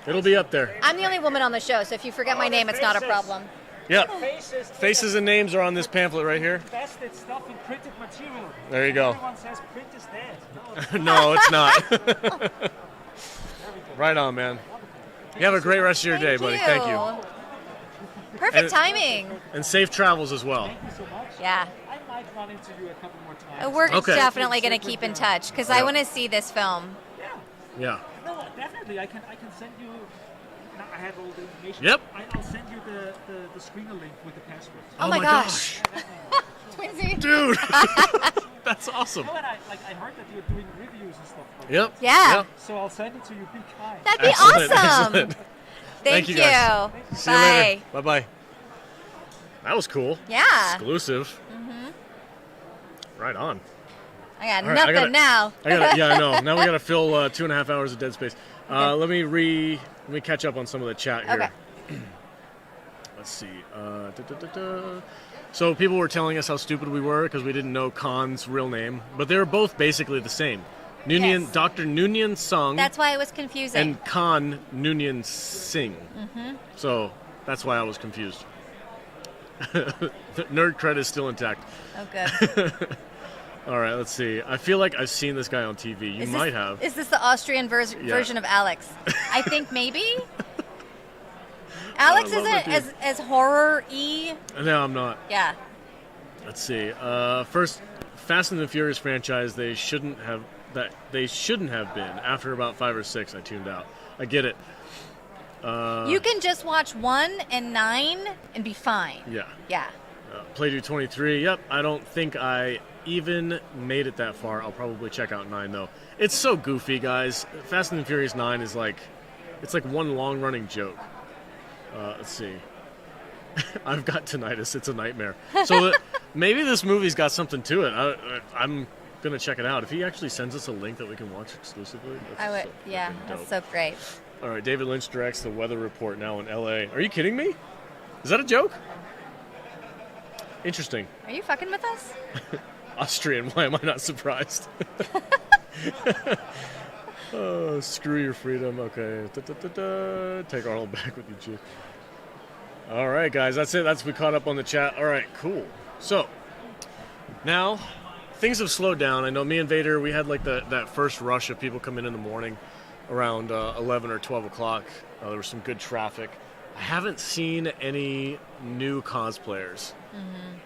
It'll be up there. I'm the only woman on the show, so if you forget my name, it's not a problem. Yep. Faces. Faces and names are on this pamphlet right here. Invested stuff in printed material. There you go. Everyone says print is dead. No, it's not. Right on, man. You have a great rest of your day, buddy. Thank you. Perfect And- timing. And safe travels as well. Thank you so much. Yeah. I might run into you a couple more times. We're Okay. definitely going to keep in touch because I Yeah. want to see this film. Yeah. Yeah. No, definitely. I can send you. Now I have all the information. Yep. I'll send you the screener link with the password. Oh, my gosh. Twinsie. Dude. That's awesome. No, and I heard that you're doing reviews and stuff like that. Yep. Yeah. Yep. So I'll send it to you. Be kind. That'd be Excellent, awesome. excellent. Thank you, you. guys. See you Bye. later. Bye-bye. That was cool. Yeah. Exclusive. Right on. I got All right, nothing now. Yeah, I know. Now we gotta fill 2.5 hours of dead space. Let me catch up on some of the chat here. Okay. Let's see. So people were telling us how stupid we were because we didn't know Khan's real name, but they were both basically the same. Noonien, Yes. Dr. Noonien Sung That's why it was confusing. and Khan Noonien Singh. So that's why I was confused. Nerd cred is still intact. Oh, good. All right, let's see. I feel like I've seen this guy on TV. You might have. Is this the Austrian version of Alex? I think maybe. Alex I love that isn't as horror-y. No, I'm not. Yeah. Let's see. First, Fast and the Furious franchise. They shouldn't have been. After about 5 or 6, I tuned out. I get it. You can just watch 1 and 9 and be fine. Yeah. Yeah. Playthrough 23. Yep. I don't think I even made it that far. I'll probably check out 9 though. It's so goofy, guys. Fast and the Furious 9 is it's like one long running joke. Let's see. I've got tinnitus. It's a nightmare. So maybe this movie's got something to it. I'm gonna check it out. If he actually sends us a link that we can watch exclusively, I would. so Yeah, freaking that's dope. so great. All right, David Lynch directs the weather report now in L.A. Are you kidding me? Is that a joke? Interesting. Are you fucking with us? Austrian. Why am I not surprised? Oh, screw your freedom. Okay. Take Arnold back with you, Chief. All right, guys. That's it. We caught up on the chat. All right, cool. So now things have slowed down. I know me and Vader, we had like that first rush of people coming in the morning around 11 or 12 o'clock. There was some good traffic. I haven't seen any new cosplayers.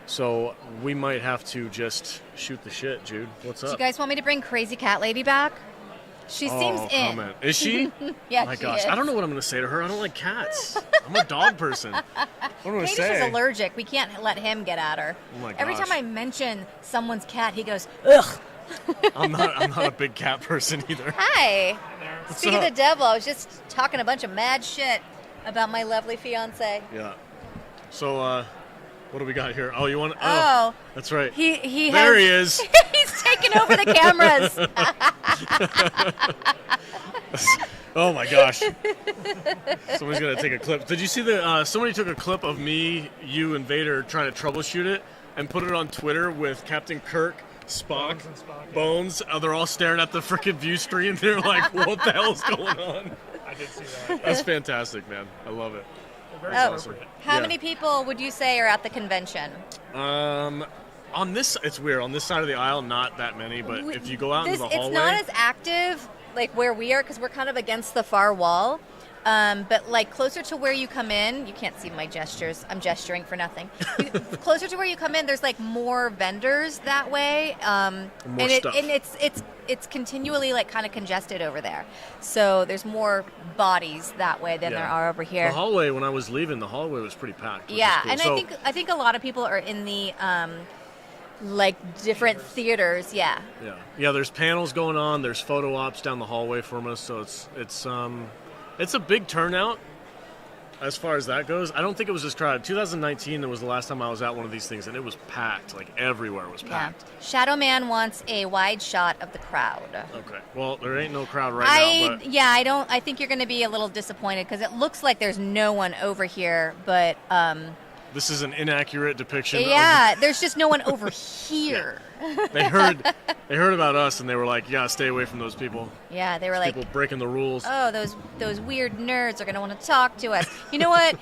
So we might have to just shoot the shit, Jude. What's Do up? you guys want me to bring Crazy Cat Lady back? She seems in. Comment. Is she? Yeah, My she gosh, is. I don't know what I'm going to say to her. I don't like cats. I'm a dog person. What am I going to Hades say? is allergic. We can't let him get at her. Oh my Every gosh. time I mention someone's cat, he goes, ugh. I'm not a big cat person either. Hi. What's Speaking up? of the devil, I was just talking a bunch of mad shit about my lovely fiance. Yeah. So, what do we got here? Oh, you want? Oh. That's right. He There has, he is. He's taking over the cameras. Oh my gosh. Somebody's gonna take a clip. Did you see somebody took a clip of me, you, and Vader trying to troubleshoot it and put it on Twitter with Captain Kirk, Spock, Bones. They're all staring at the freaking view screen. They're like, what the hell's going on? I did see that. That's fantastic, man. I love it. Very Oh. Awesome. How Yeah. many people would you say are at the convention? On this, it's weird. On this side of the aisle, not that many. But if you go out into the hallway, It's not as active like where we are because we're kind of against the far wall. But like closer to where you come in, you can't see my gestures. I'm gesturing for nothing. Closer to where you come in, there's like more vendors that way, More stuff. and it's continually like kind of congested over there. So there's more bodies that way than Yeah. there are over here. the hallway. When I was leaving, the hallway was pretty packed. which Yeah, is cool. and So, I think a lot of people are in the like different theaters. Yeah. yeah. There's panels going on. There's photo ops down the hallway from us. So it's a big turnout as far as that goes. I don't think it was as crowded. 2019 was the last time I was at one of these things, and it was packed. Like everywhere was Yeah. packed. Shadow Man wants a wide shot of the crowd. Okay. Well, there ain't no crowd right now, but I think you're going to be a little disappointed because it looks like there's no one over here, but this is an inaccurate depiction. yeah, there's just no one over here. They heard about us, and they were like, "Yeah, stay away from those people. Yeah, they were like, People breaking the rules." oh, those weird nerds are going to want to talk to us. You know what?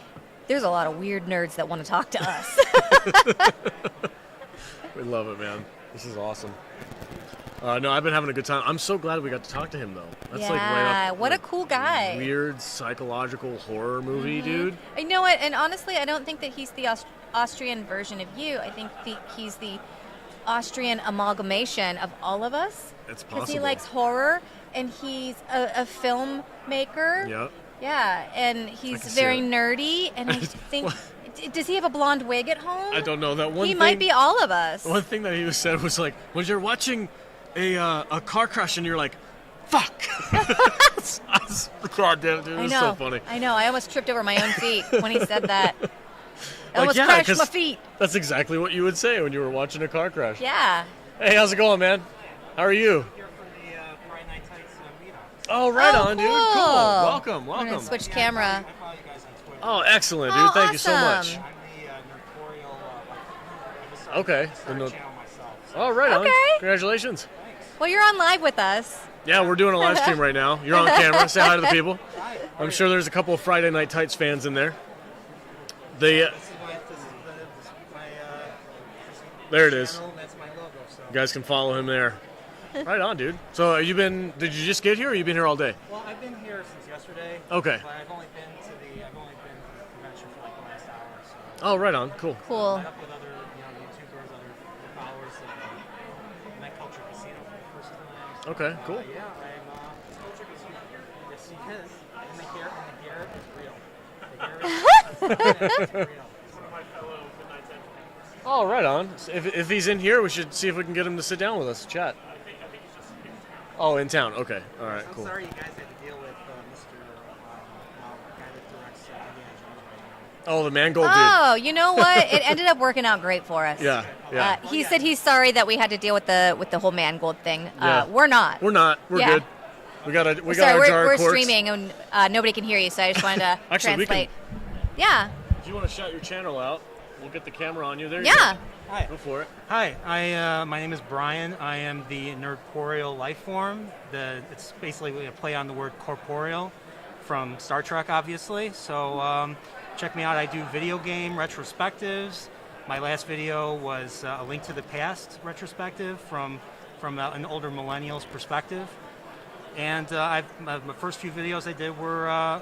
There's a lot of weird nerds that want to talk to us. We love it, man. This is awesome. No, I've been having a good time. I'm so glad we got to talk to him, though. That's like right Yeah, up. what a like, cool guy. Weird psychological horror movie, dude. You know what? And honestly, I don't think that he's the Austrian version of you. I think he's the Austrian amalgamation of all of us. It's Because possible. he likes horror, and he's a filmmaker. Yep. Yeah, and he's can see very it. nerdy, and I think... Does he have a blonde wig at home? I don't know that one. He thing, might be all of us. One thing that he said was like, when you're watching a car crash and you're like, "Fuck." God damn it, dude! I It's know. so funny. I know. I almost tripped over my own feet when he said that. I almost yeah, crashed 'cause my feet. That's exactly what you would say when you were watching a car crash. Yeah. Hey, how's it going, man? How are you? Here for the Friday Night Tights meetup. Oh, right Oh, on, dude. cool. Cool. Welcome, We're gonna welcome. switch camera. I follow you guys on Twitter. Oh, excellent, dude. Oh, Thank you so much. awesome. I'm the Nerdtorial. I just started, Okay. started a channel myself. So. Oh, right on. Okay. Congratulations. Well, you're on live with us. Yeah, we're doing a live stream right now. You're on camera. Say hi to the people. Hi. I'm sure there's a couple of Friday Night Tights fans in there. The This is my there it is. channel. That's my logo. So. You guys can follow him there. Right on, dude. So, did you just get here, or you been here all day? Well, I've been here since yesterday. Okay. But I've only been to the convention for like the last hour. So. Oh, right on. Cool. Cool. Met up with other YouTubers, other followers of Met Culture Casino for the first time. So, Okay, cool. Yeah, I'm Culture Casino. Yes, he is. And the hair is real. The hair is real. One of my fellow Midnight Ten. Oh, right on. So if he's in here, we should see if we can get him to sit down with us, chat. I think he's just here. Oh, in town. Okay. All right. I'm Cool. sorry you guys had to deal with Mr. Guy that directs Indiana Jones right now. Oh, the Mangold dude. Oh, you know what? It ended up working out great for us. Yeah. Yeah. He said he's sorry that we had to deal with the whole Mangold thing. Yeah. We're not. We're not. We're Yeah. good. We got our Sorry, jar we're of quartz. streaming and nobody can hear you, so I just wanted to Actually, we can- translate. Yeah. If you want to shout your channel out, we'll get the camera on you. There you Yeah. Hi. go. Go for it. Hi, my name is Brian. I am the Nerdtorial Lifeform. It's basically a play on the word corporeal from Star Trek, obviously. So check me out. I do video game retrospectives. My last video was a Link to the Past retrospective from an older millennial's perspective. And my first few videos I did were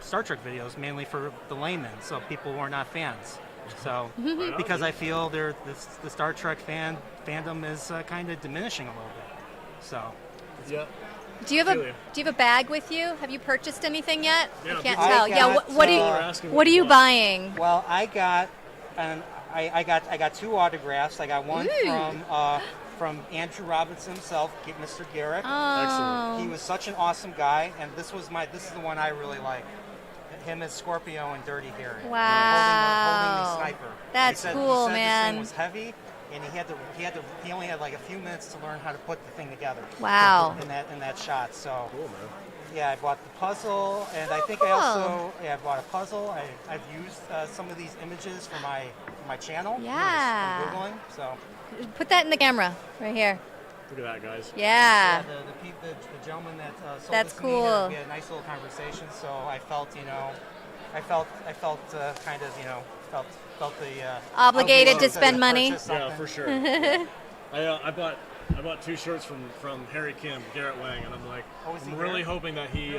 Star Trek videos, mainly for the laymen, so people who are not fans. So, because I feel the Star Trek fandom is kind of diminishing a little bit. So, Yeah. Do you have a bag with you? Have you purchased anything yet? Yeah, I can't people- tell. I Yeah. got, What People are asking what are you bought. buying? well, I got two autographs. I got one Ooh. from Andrew Robinson himself, Mr. Garrick. Oh. He was such an awesome guy, and this is the one I really like. Him as Scorpio and Dirty Harry. Holding the sniper. That's he said, cool, he said man. This thing was heavy, and he only had like a few minutes to learn how to put the thing together. Wow. In that shot. So Cool, man. yeah, I bought the puzzle, and I think cool. I bought a puzzle. I've used some of these images for my channel. Yeah. From Googling. So Put that in the camera right here. Look at that, guys. Yeah. the gentleman that sold That's this to me, cool. we had a nice little conversation. So I felt felt the Obligated to obligation spend money. purchase Yeah, something. for sure. I bought 2 shirts from Harry Kim, Garrett Wang, and I'm like, Oh, is he I'm really here? hoping that he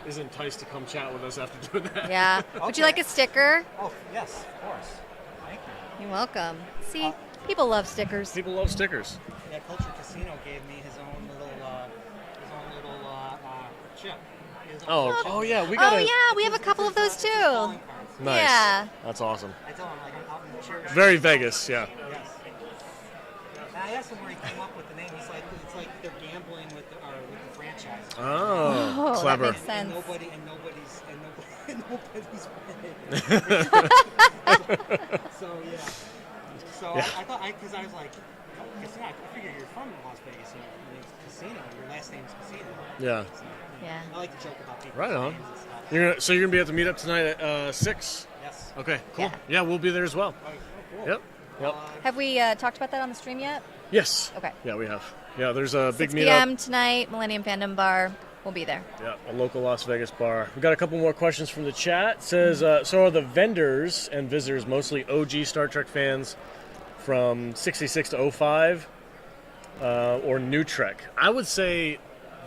is enticed to come chat with us after doing that. Yeah. Would you Okay. like a sticker? Oh yes, of course. Thank you. You're welcome. See, people love stickers. People love stickers. Yeah, Culture Casino gave me his own little chip. Oh yeah, we got Oh yeah, we have a couple of those too. Nice. Yeah. That's awesome. I tell him like I'm out in the chair. Very Vegas, yeah. Yes. And I asked him where he came up with the name. He's like, it's like they're gambling with the franchise. Oh, Oh, clever. that makes sense. And nobody's winning. So yeah. So Yeah. I thought because I was like, casino. I figure you're from Las Vegas. Your name's Casino. Your last name's Casino. Yeah. So, Yeah. I like to joke about people's Right on. names and stuff. You're gonna be at the meetup tonight at 6. Yes. Okay, cool. Yeah. Yeah, we'll be there as well. Oh, cool. Yep. Yep. Have we talked about that on the stream yet? Yes. Okay. Yeah, we have. Yeah, there's a big 6 meetup. p.m. tonight, Millennium Fandom Bar. We'll be there. Yeah, a local Las Vegas bar. We got a couple more questions from the chat. It says, so are the vendors and visitors mostly OG Star Trek fans from 66 to 05 or new Trek? I would say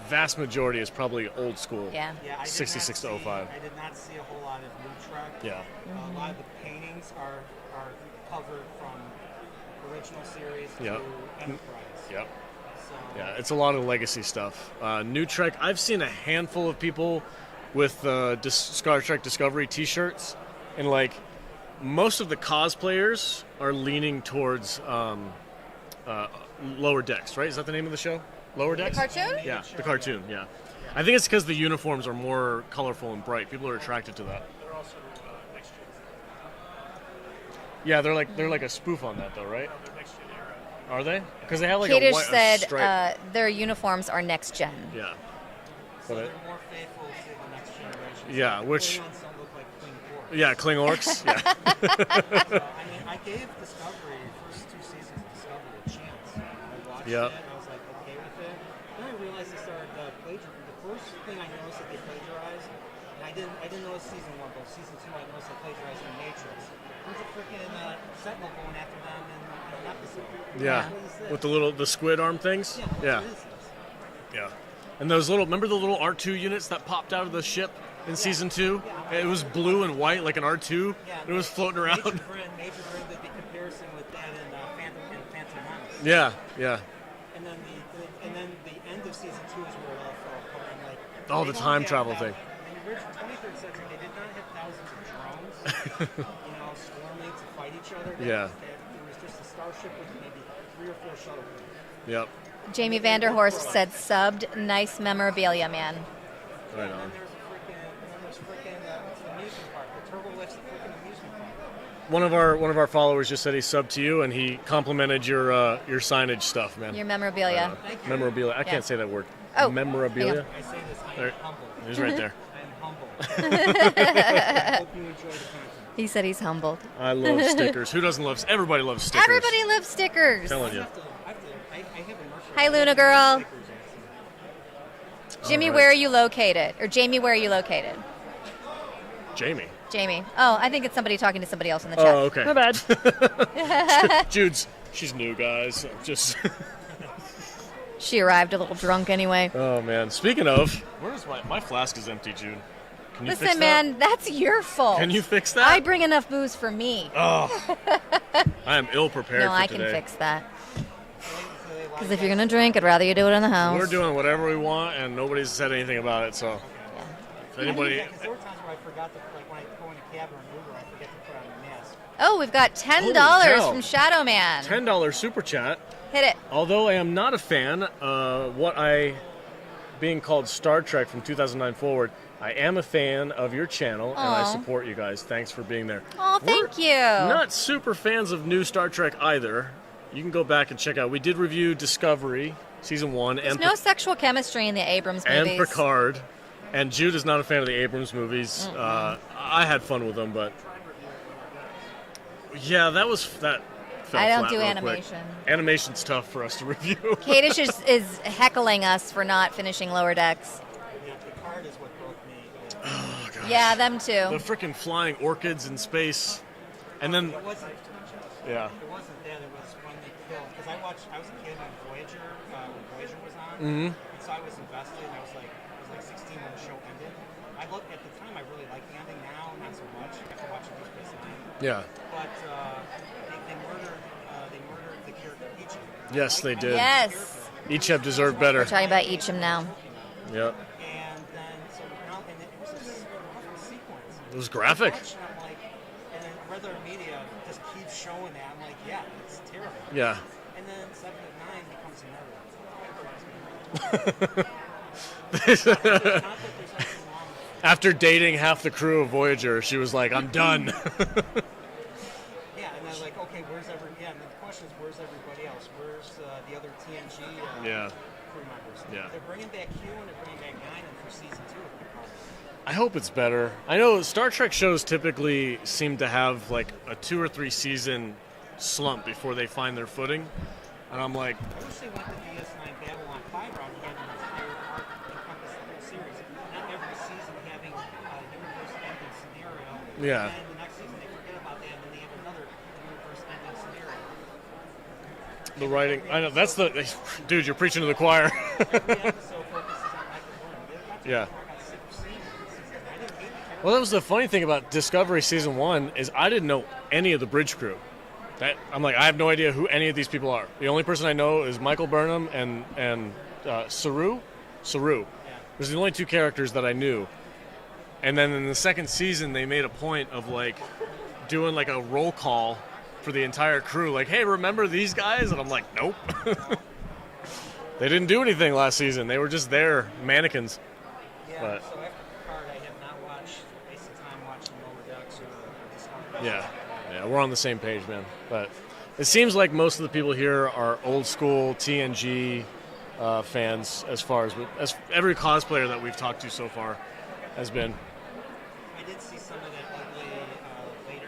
vast majority is probably old school. Yeah. Yeah, I did 66 not to see- 05. I did not see a whole lot of new Trek. Yeah. A lot of the paintings are covered from original series Yep. to Enterprise. Yep. So Yeah, it's a lot of legacy stuff. New Trek, I've seen a handful of people with Star Trek Discovery t-shirts, and like most of the cosplayers are leaning towards Lower Decks, right? Is that the name of the show? Lower Decks? Cartoon? Yeah, the cartoon, yeah. I think it's because the uniforms are more colorful and bright. People are attracted to that. They're also next gen. Yeah, they're like a spoof on that though, right? They're next gen era. Are they? Because they have like a Kadish white said stripe. their uniforms are next gen. Yeah. So But they're more faithful to the next generation. Yeah, So which- Klingons don't look like Kling Force. Yeah, Kling orcs. Yeah. So, I mean, I gave Discovery, first 2 seasons of Discovery, a chance. I watched Yeah. it, and I was like, okay with it. Then I realized they started plagiarizing. The first thing I noticed that they plagiarized, and I didn't notice season 1, but season 2 I noticed they plagiarized in Matrix. There's a freaking Sentinel going after them in an episode. Yeah. What is this? With the squid arm things. Yeah. What is this? Yeah. And those remember the little R2 units that popped out of the ship in season 2? It was blue and white like an R2. Yeah, It was floating around. Major Bryn did the comparison with that in Phantom Menace. Yeah, yeah. And then the end of season 2 is where it all fell apart. I'm like, Oh, they the don't time have travel that. thing. In the original 23rd century, they did not have thousands of drones, swarming to fight each other. Yeah. There was just a starship with maybe 3 or 4 shuttlecraft. Yep. Jamie Vanderhorst said subbed, nice memorabilia, man. Right And on. then there's freaking the amusement park. The Turbo Lift's the freaking amusement park. One of our followers just said he subbed to you, and he complimented your signage stuff, man. Your memorabilia. Memorabilia. I Yeah. can't say that word. Oh, Memorabilia. I say this, I There- am humble. He's right there. I am humble. I hope you enjoy the content. He said he's humbled. I love stickers. Who doesn't love? Everybody loves stickers. Everybody loves stickers. Telling you. I have a merch. Hi, Luna girl. Jimmy, All right. where are you located? Or Jamie, where are you located? Jamie. Jamie. Oh, I think it's somebody talking to somebody else in the chat. Oh, okay. My bad. Jude's. She's new, guys. Just. She arrived a little drunk anyway. Oh man. Speaking of, where's my flask is empty, Jude. Can you fix Listen, that? man, that's your fault. Can you fix that? I bring enough booze for me. Oh. I am ill prepared No, for I today. can fix that. Because if you're going to drink, I'd rather you do it in the house. We're doing whatever we want, and nobody's said anything about it. So, Yeah. if anybody, Because there were times where I forgot to, like when I go in a cab or an Uber, I forget to put on a mask. Oh, we've got $10 cow. from Shadow Man. $10 super chat. Hit it. Although I am not a fan, being called Star Trek from 2009 forward, I am a fan of your channel, and I Aw. support you guys. Thanks for being there. Oh, thank you. Not super fans of new Star Trek either. You can go back and check out. We did review Discovery season 1 There's and no sexual chemistry in the Abrams movies. and Picard. And Jude is not a fan of the Abrams movies. I had fun with them, but yeah, that fell I don't flat do real quick. animation. Animation's tough for us to review. Kadish is heckling us for not finishing Lower Decks. Yeah, Picard is what broke me. Oh, gosh. Yeah, them The too. freaking flying orchids in space, and then It wasn't. yeah, It wasn't that. It was when they killed. Because I was a kid when Voyager was on, and so I was invested. And I was like 16 when the show ended. I looked at the time. I really liked the ending. Now, not so much after watching Deep Space Nine. yeah, But they murdered the character Ichi. yes, they did. Yes. Each have deserved better. We're talking about Eacham now. Yep, And then so now and it was a sequence. it was graphic. I'm like, and then regular media just keeps showing that. I'm like, yeah, it's terrible. Yeah, And then 7 of 9 becomes a murderer. Not that there's anything wrong with it. after dating half the crew of Voyager, she was like, "I'm done." Yeah, and then like, okay, and then the question is, where's everybody else? Where's the other TNG Yeah. crew members? Yeah. They're bringing back Q and they're bringing back Guinan for season 2 of Picard. I hope it's better. I know Star Trek shows typically seem to have like a 2 or 3 season slump before they find their footing, and I'm like, I wish they went to DS9 Babylon 5 route and had an entire arc encompass the whole series. Not every season having a universe-ending scenario. Yeah. And the next season they forget about that and then they have another universe-ending scenario. the writing. I know that's the dude. You're preaching to the choir. Every episode focuses on Michael Burnham. Yeah. I got 6 scenes this season. I didn't hate the Well, that was the funny thing about Discovery season 1 is I didn't know any of the bridge crew. I'm like, I have no idea who any of these people are. The only person I know is Michael Burnham and Saru. Saru. Those are the only 2 characters that I knew. And then in the second season, they made a point of like doing like a roll call for the entire crew. Like, hey, remember these guys? And I'm like, nope. They didn't do anything last season. They were just there, mannequins. Yeah, But- so after Picard, I have not wasted time watching Lower Decks or Discovery. Yeah, we're on the same page, man. But It seems like most of the people here are old school TNG fans, as far as every cosplayer that we've talked to so far has been. I did see some of that ugly later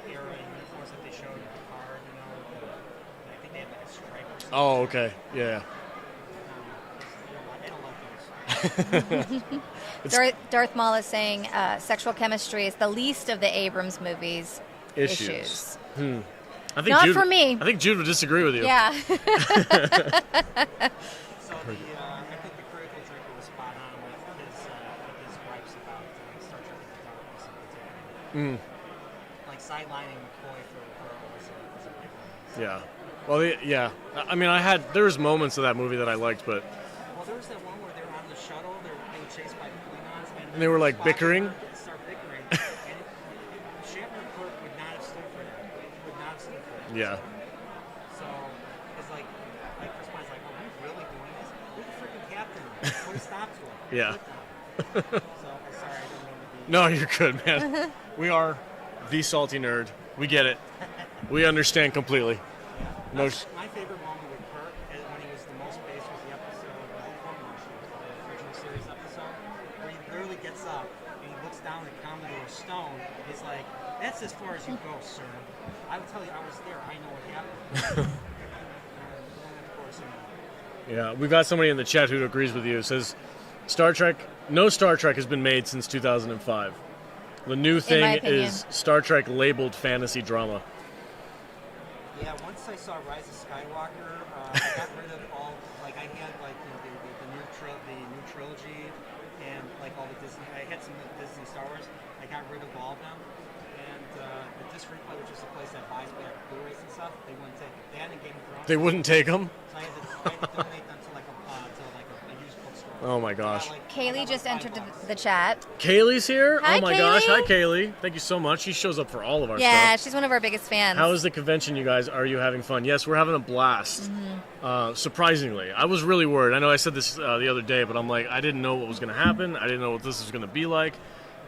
era uniforms that they showed at the card. I think they had like a stripe or something. Oh, okay, yeah. I don't like those. Darth Maul is saying sexual chemistry is the least of the Abrams movies' issues. I think Not Jude, for me. I think Jude would disagree with you. Yeah. So I think the critical drinker was spot on with his gripes about Star Trek Into Darkness in particular. Like sidelining McCoy for a girl was a big one. Yeah. Well, yeah. I mean, there was moments of that movie that I liked, but Well, there was that one where they were on the shuttle, they were chased by Klingons, And they were, like, Spock bickering? Start bickering. And Shatner Kirk would not have stood for that. Would not have stood for that. yeah. So it's like Chris Pine's like, are we really doing this? We're the freaking captain. Put a stop to it. Yeah. So I'm sorry, I didn't mean to be. No, you're good, man. We are the salty nerd. We get it. We understand completely. No. My favorite moment with Kirk when he was the most based was the episode the original series episode, where he literally gets up and he looks down at Commodore Stone. He's like, "That's as far as you go, sir. I will tell you, I was there. I know what happened." And of course, Yeah, we've got somebody in the chat who agrees with you. It says, no Star Trek has been made since 2005. The new my thing opinion. is Star Trek labeled fantasy drama. yeah, once I saw Rise of Skywalker, I got rid of all, like I had like the new trilogy and like all the Disney. I had some Disney Star Wars. I got rid of all of them, and the Disc Replay, which is the place that buys back Blu-rays and stuff, they wouldn't take it. They had a Game of Thrones. They wouldn't take them? So I had to donate them to like a used bookstore. Oh my gosh. Kaylee just entered the chat. Kaylee's here? Hi, oh my gosh. Kaylee. Hi, Kaylee. Thank you so much. She shows up for all of our Yeah, stuff. she's one of our biggest fans. How is the convention, you guys? Are you having fun? Yes, we're having a blast. Surprisingly. I was really worried. I know I said this the other day, but I'm like, I didn't know what was going to happen. I didn't know what this was going to be like.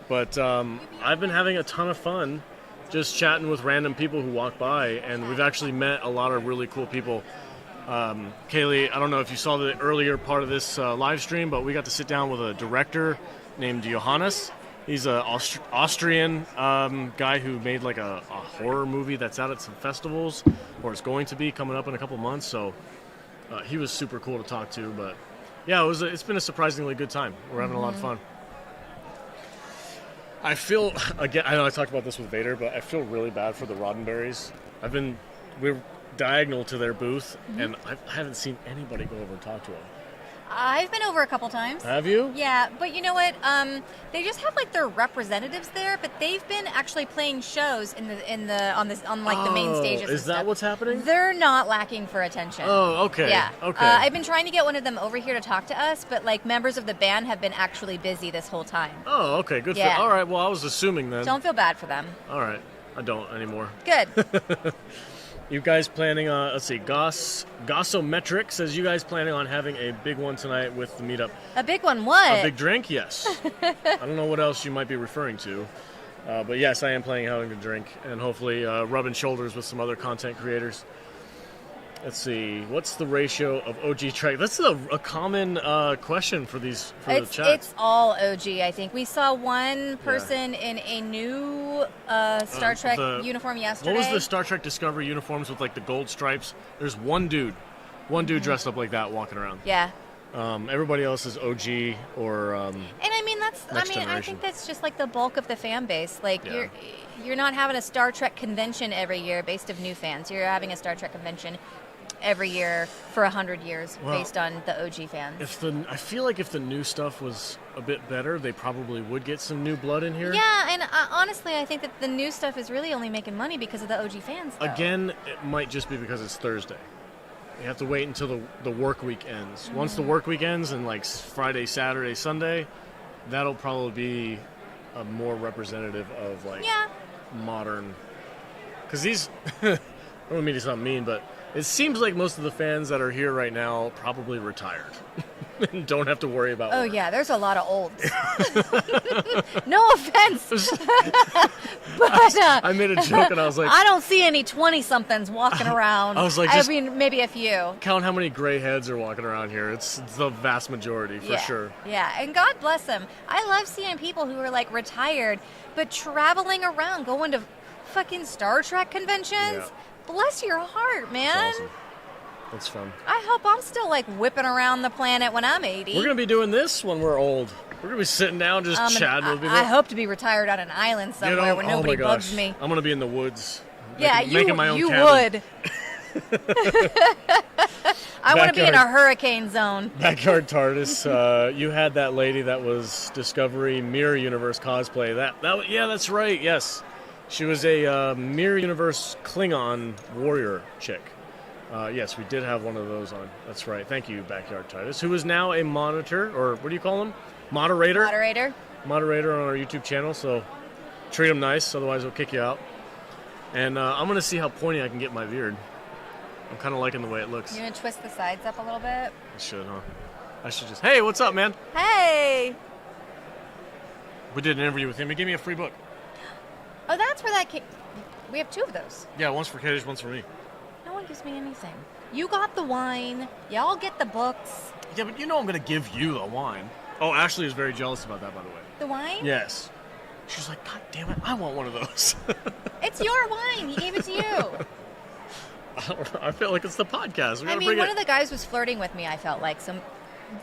But I've been having a ton of fun just chatting with random people who walk by, and we've actually met a lot of really cool people. Kaylee, I don't know if you saw the earlier part of this live stream, but we got to sit down with a director named Johannes. He's an Austrian guy who made like a horror movie that's out at some festivals, or it's going to be coming up in a couple months. So he was super cool to talk to. But yeah, it's been a surprisingly good time. We're having a lot of fun. I feel, again, I know I talked about this with Vader, but I feel really bad for the Roddenberrys. We're diagonal to their booth, and I haven't seen anybody go over and talk to them. I've been over a couple times. Have you? Yeah, but you know what? They just have like their representatives there, but they've been actually playing shows on the main stages. Is and that stuff. what's happening? They're not lacking for attention. Oh, okay. Yeah. Okay. I've been trying to get one of them over here to talk to us, but like members of the band have been actually busy this whole time. Oh, okay. Good. Yeah. All right. Well, I was assuming then. Don't feel bad for them. All right. I don't anymore. Good. You guys planning on, let's see, Gossometric says you guys planning on having a big one tonight with the meetup. A big one. What? A big drink? Yes. I don't know what else you might be referring to. But yes, I am planning on having a drink and hopefully rubbing shoulders with some other content creators. Let's see, what's the ratio of OG Trek? That's a common question for the chat. It's all OG, I think. We saw one person in a new Star Trek uniform yesterday. What was the Star Trek Discovery uniforms with like the gold stripes? There's one dude dressed up like that walking around. Yeah. Everybody else is OG or. And I mean I generation. think that's just like the bulk of the fan base. Like Yeah. you're not having a Star Trek convention every year based of new fans. You're having a Star Trek convention every year for 100 years based on the OG fans. I feel like if the new stuff was a bit better, they probably would get some new blood in here. Yeah, and honestly, I think that the new stuff is really only making money because of the OG fans. Though. Again, it might just be because it's Thursday. You have to wait until the work week ends. Once the work week ends and like Friday, Saturday, Sunday, that'll probably be a more representative of like modern. Because these, I don't mean to sound mean, but It seems like most of the fans that are here right now probably retired and don't have to worry about Oh work. yeah, there's a lot of olds. No offense, but I made a joke and I was like, I don't see any 20-somethings walking around. I was like, I just- mean, maybe a few. count how many gray heads are walking around here. It's the vast majority, for Yeah, sure. yeah, and God bless them. I love seeing people who are like retired, but traveling around, going to fucking Star Trek conventions. Yeah. Bless your heart, It's man. awesome. That's fun. I hope I'm still like whipping around the planet when I'm 80. We're going to be doing this when we're old. We're going to be sitting down just And chatting with people. I hope to be retired on an island somewhere You know, where oh nobody my gosh. bugs me. I'm going to be in the woods. Yeah, making my own you cabin. would. I want to be in a Backyard. hurricane zone. Backyard TARDIS. You had that lady that was Discovery Mirror Universe cosplay. Yeah, that's right. Yes, she was a Mirror Universe Klingon warrior chick. Yes, we did have one of those on. That's right. Thank you, Backyard TARDIS, who is now a monitor, or what do you call him? Moderator. Moderator on our YouTube channel. So treat him nice, otherwise he'll kick you out. And I'm gonna see how pointy I can get my beard. I'm kind of liking the way it looks. You gonna twist the sides up a little bit? I should, huh? I should just. Hey, what's up, man? Hey! We did an interview with him. He gave me a free book. Oh, that's where that came. We have 2 of those. Yeah, one's for Kadish, one's for me. No one gives me anything. You got the wine. Y'all get the books. Yeah, but you know I'm gonna give you the wine. Oh, Ashley is very jealous about that, by the way. The wine? Yes. She's like, God damn it, I want one of those. It's your wine. He gave it to you. I feel like it's the podcast. We I gotta mean, bring one it. of the guys was flirting with me, I felt like. So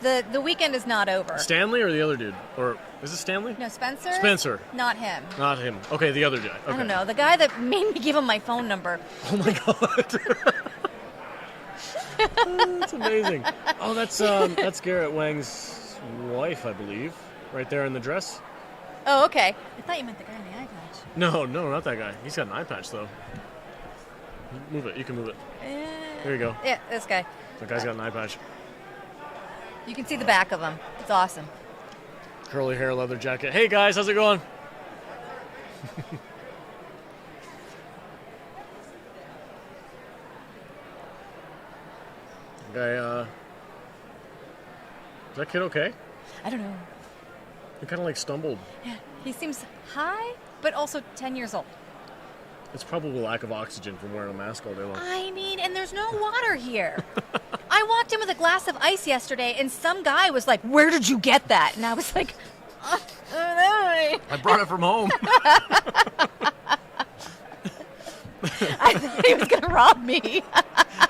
the weekend is not over. Stanley or the other dude? Or is it Stanley? No, Spencer? Spencer. Not him. Not him. Okay, the other guy. Okay. I don't know. The guy that made me give him my phone number. Oh my god. That's amazing. Oh, that's Garrett Wang's wife, I believe. Right there in the dress. Oh, okay. I thought you meant the guy in the eye patch. No, not that guy. He's got an eye patch though. Move it. You can move it. There you go. Yeah, this guy. The guy's got an eye patch. You can see the back of him. It's awesome. Curly hair, leather jacket. Hey guys, how's it going? Guy, is that kid okay? I don't know. He kind of like stumbled. Yeah, he seems high, but also 10 years old. It's probably lack of oxygen from wearing a mask all day long. I mean, and there's no water here. I walked in with a glass of ice yesterday, and some guy was like, "Where did you get that?" And I was like, I don't know. I brought it from home. I thought he was going to rob me.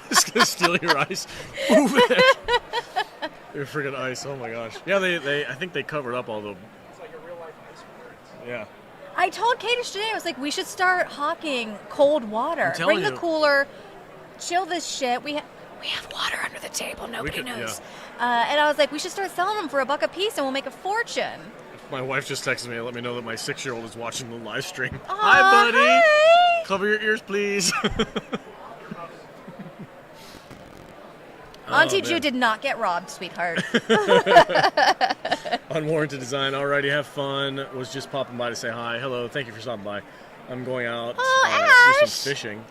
He's gonna steal your ice. Move it. Your friggin' ice. Oh my gosh. Yeah, they I think they covered up all the. It's like a real life ice. Yeah. I told Kadish today, I was like, we should start hawking cold water. I'm telling Bring the you. cooler, chill this shit. We have water under the table. Nobody could- knows. And I was like, we should start selling them for $1 a piece, and we'll make a fortune. My wife just texted me and let me know that my 6-year-old is watching the live stream. Aw, Hi, buddy. hi. Cover your ears, please. Auntie man. Ju did not get robbed, sweetheart. Unwarranted design. Alrighty, have fun. Was just popping by to say hi. Hello. Thank you for stopping by. I'm going out Oh, do Ash. some fishing.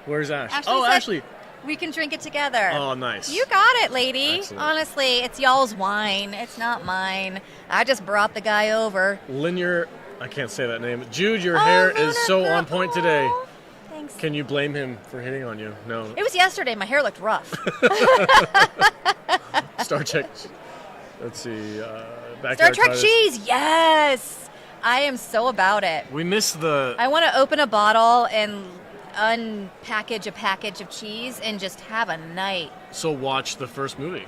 Where's Ash? Ashley Oh, said- Ashley. We can drink it together. Oh, nice. You got it, lady. Excellent. Honestly, it's y'all's wine. It's not mine. I just brought the guy over. Linear. I can't say that name. Jude, your Oh, hair is Luna, so on point today. oh, Thanks. Can you blame him for hitting on you? No. It was yesterday. My hair looked rough. Star Trek. Let's see. Star Backyard Trek Tigers. cheese, yes. I am so about it. We missed the. I want to open a bottle and unpackage a package of cheese and just have a night. So watch the first movie.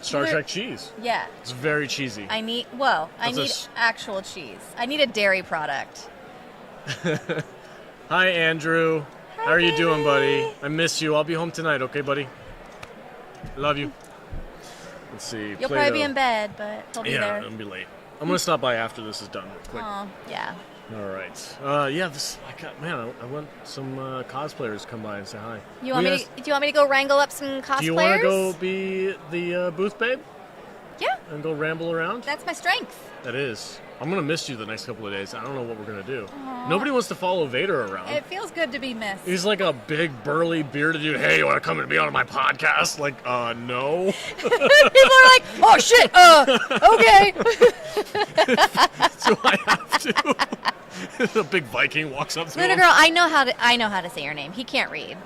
Star Wait. Trek cheese. Yeah. It's very cheesy. I need That's a need s- actual cheese. I need a dairy product. Hi, Andrew. Hi, How are you doing, buddy? baby. I miss you. I'll be home tonight, okay, buddy? Love you. Let's see. You'll probably be in bed, but he'll be Yeah, there. it'll be late. I'm gonna stop by after this is done, real quick. Oh, yeah. All right. Yeah, I want some cosplayers to come by and say hi. You want We me asked- to, do you want me to go wrangle up some cosplayers? Do you want to go be the booth babe? Yeah. and go ramble around? That's my strength. That is. I'm going to miss you the next couple of days. I don't know what we're going to do. Nobody wants to follow Vader around. It feels good to be missed. He's like a big, burly, bearded dude. Hey, you want to come and be on my podcast? Like, no. People are like, oh, shit, okay. So I have to. A big Viking walks up to Luna him. girl, I know how to say your name. He can't read.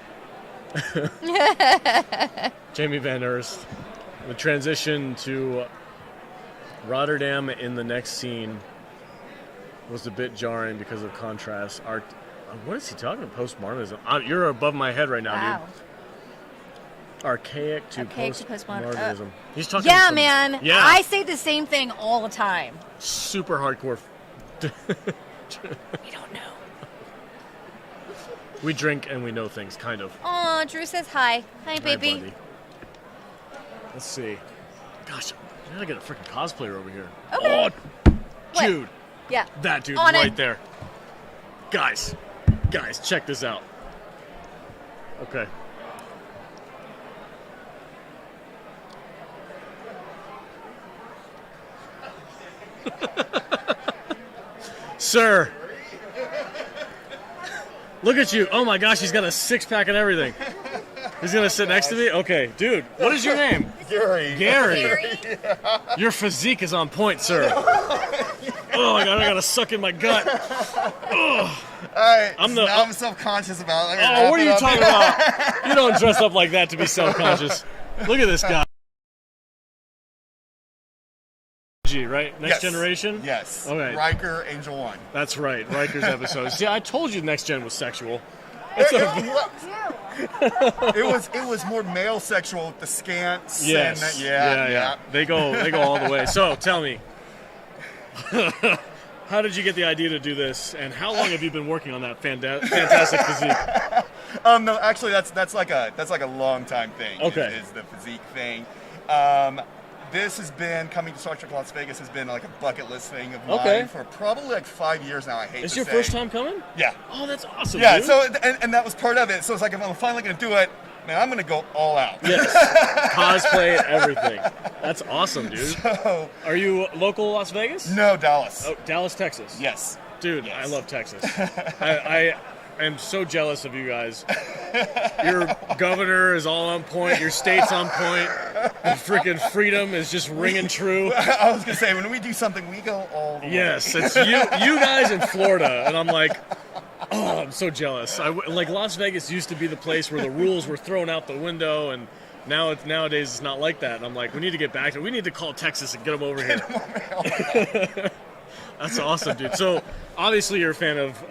Jamie Van Erst. The transition to Rotterdam in the next scene was a bit jarring because of contrast. What is he talking about? Postmodernism. You're above my head right now, Wow. dude. Archaic to postmodernism. He's talking. Yeah, man. Yeah. I say the same thing all the time. Super hardcore. We don't know. We drink and we know things, kind of. Oh, Drew says hi. Hi, Hi, baby. buddy. Let's see. Gosh, I gotta get a freaking cosplayer over here. Okay. Oh, What? dude. Yeah. That dude On right it. there. Guys, check this out. Okay. Sir. Look at you. Oh my gosh, he's got a six-pack and everything. He's going to sit next to me? Okay. Dude, what is your name? Gary. Gary. Your physique is on point, sir. Oh my god, I gotta suck in my gut. Oh, Alright, I'm now I'm self-conscious about it. oh what are you talking about? You don't dress up like that to be self-conscious. Look at this guy. Right? Next Generation? Yes. Okay. Riker, Angel 1. That's right, Riker's episode. See, I told you Next Gen was sexual. It was more male sexual with the scants. Yes. And, yeah. They go all the way. So, tell me. How did you get the idea to do this, and how long have you been working on that fantastic physique? No, actually, that's like a long time thing. Okay. Is the physique thing. This has been coming to Star Trek Las Vegas has been like a bucket list thing of mine for probably like 5 years now. I hate. It's to your say. first time coming? Yeah. Oh, that's awesome. Yeah. Dude. So and that was part of it. So it's like if I'm finally going to do it, man, I'm going to go all out. Yes. Cosplay, everything. That's awesome, dude. So, Are you local Las Vegas? no, Dallas. Oh, Dallas, Texas. Yes. Dude, Yes. I love Texas. I am so jealous of you guys. Your governor is all on point. Your state's on point. The freaking freedom is just ringing true. I was going to say, when we do something, we go all the way. Yes, it's you guys in Florida, and I'm like, oh, I'm so jealous. Like Las Vegas used to be the place where the rules were thrown out the window, and nowadays it's not like that. And I'm like, we need to get back to it. We need to call Texas and get them over here. That's awesome, dude. So obviously you're a fan of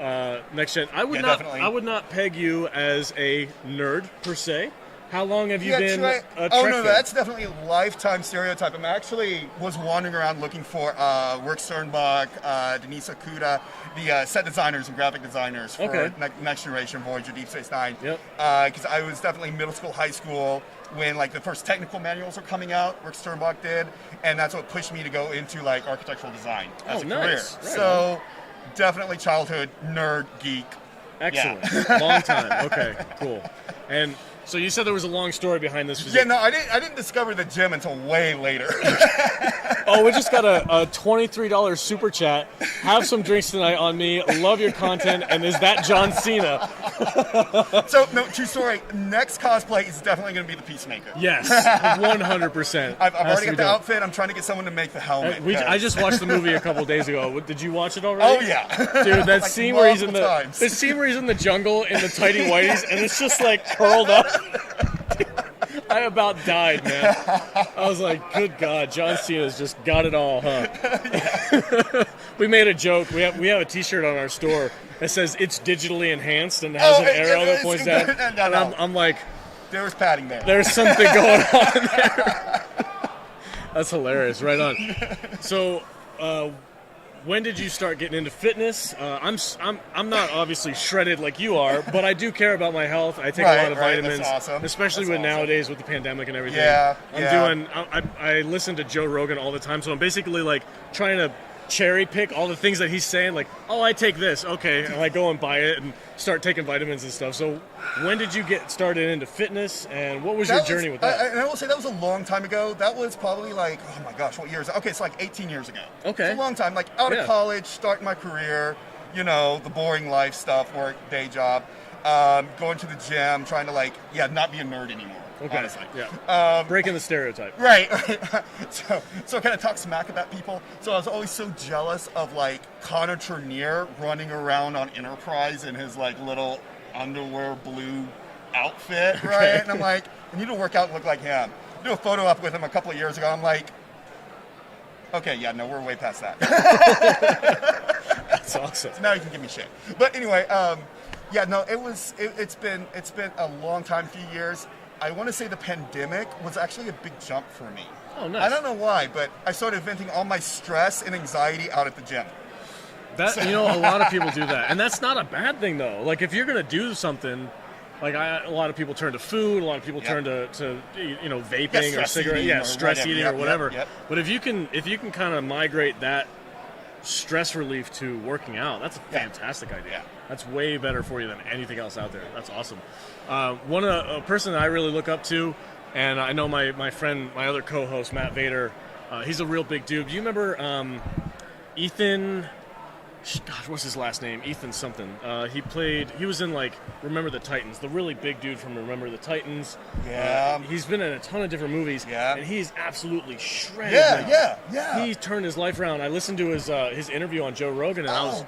Next Gen. I would not peg you as a nerd per se. How long have you been a Trek fan? That's definitely a lifetime stereotype. I'm actually was wandering around looking for Rick Sternbach, Denise Okuda, the set designers and graphic designers for Next Generation, Voyager, Deep Space Nine. Yep. Because I was definitely middle school, high school when like the first technical manuals were coming out. Rick Sternbach did, and that's what pushed me to go into like architectural design as a career. Nice. Right So definitely childhood nerd geek. Excellent. Long time. Okay, cool. And so you said there was a long story behind this physique. Yeah, no, I didn't discover the gym until way later. Oh, we just got a $23 super chat. Have some drinks tonight on me. Love your content. And is that John Cena? So, no, true story. Next cosplay is definitely going to be the Peacemaker. Yes, 100%. I've already got the outfit. I'm trying to get someone to make the helmet. I just watched the movie a couple days ago. Did you watch it already? Oh yeah, dude, that Like scene where he's in multiple the scene where he's in the jungle in the tighty whities and it's just like curled up. I about died, man. I was like, good God, John Cena's just got it all, huh? We made a joke. We have a T-shirt on our store that says it's digitally enhanced and has an arrow that points down. And I'm like, there was padding there. there's something going on there. That's hilarious. Right on. So, when did you start getting into fitness? I'm not obviously shredded like you are, but I do care about my health. I take a lot of vitamins, That's awesome. especially That's nowadays with the pandemic and everything. Yeah, I listen to Joe Rogan all the time, so I'm basically like trying to cherry pick all the things that he's saying. Like, oh, I take this, okay, and I go and buy it and start taking vitamins and stuff. So, when did you get started into fitness, and what was your journey with that? And I will say that was a long time ago. That was probably like, oh my gosh, what year is it? Okay, it's like 18 years ago. Okay, it's a long time. Like out of college, starting my career. You know, the boring life stuff, work, day job, going to the gym, trying to not be a nerd anymore. Okay. Honestly. Yeah. Breaking the stereotype. Right. so I kind of talk smack about people. So I was always so jealous of like Connor Turnier running around on Enterprise in his like little underwear blue outfit, right? And I'm like, I need to work out and look like him. Do a photo up with him a couple of years ago. I'm like, okay, yeah, no, we're way past that. That's awesome. So now you can give me shit. But anyway, it's been a long time, few years. I want to say the pandemic was actually a big jump for me. Oh, nice. I don't know why, but I started venting all my stress and anxiety out at the gym. A lot of people do that, and that's not a bad thing though. Like if you're gonna do something, like a lot of people turn to food, a lot of people turn to vaping or cigarette, stress eating or whatever. Yep. But if you can kind of migrate that stress relief to working out, that's a fantastic idea. Yeah. That's way better for you than anything else out there. That's awesome. A person that I really look up to, and I know my friend, my other co-host, Matt Vader, he's a real big dude. Do you remember Ethan? Gosh, what's his last name? Ethan something. He was in like Remember the Titans, the really big dude from Remember the Titans. Yeah. He's been in a ton of different movies. Yeah. And he's absolutely shredded now. Yeah. He turned his life around. I listened to his interview on Joe Rogan, and I was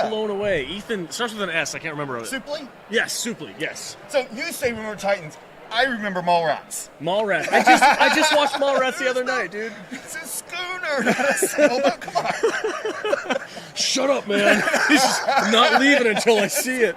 blown away. Ethan starts with an S. I can't remember. Supley? Yes, Supley. Yes. So you say Remember the Titans. I remember Mallrats. Mallrats. I just watched Mallrats the other night, dude. It's a schooner, not a sailboat. Come on. Shut up, man. He's just not leaving until I see it.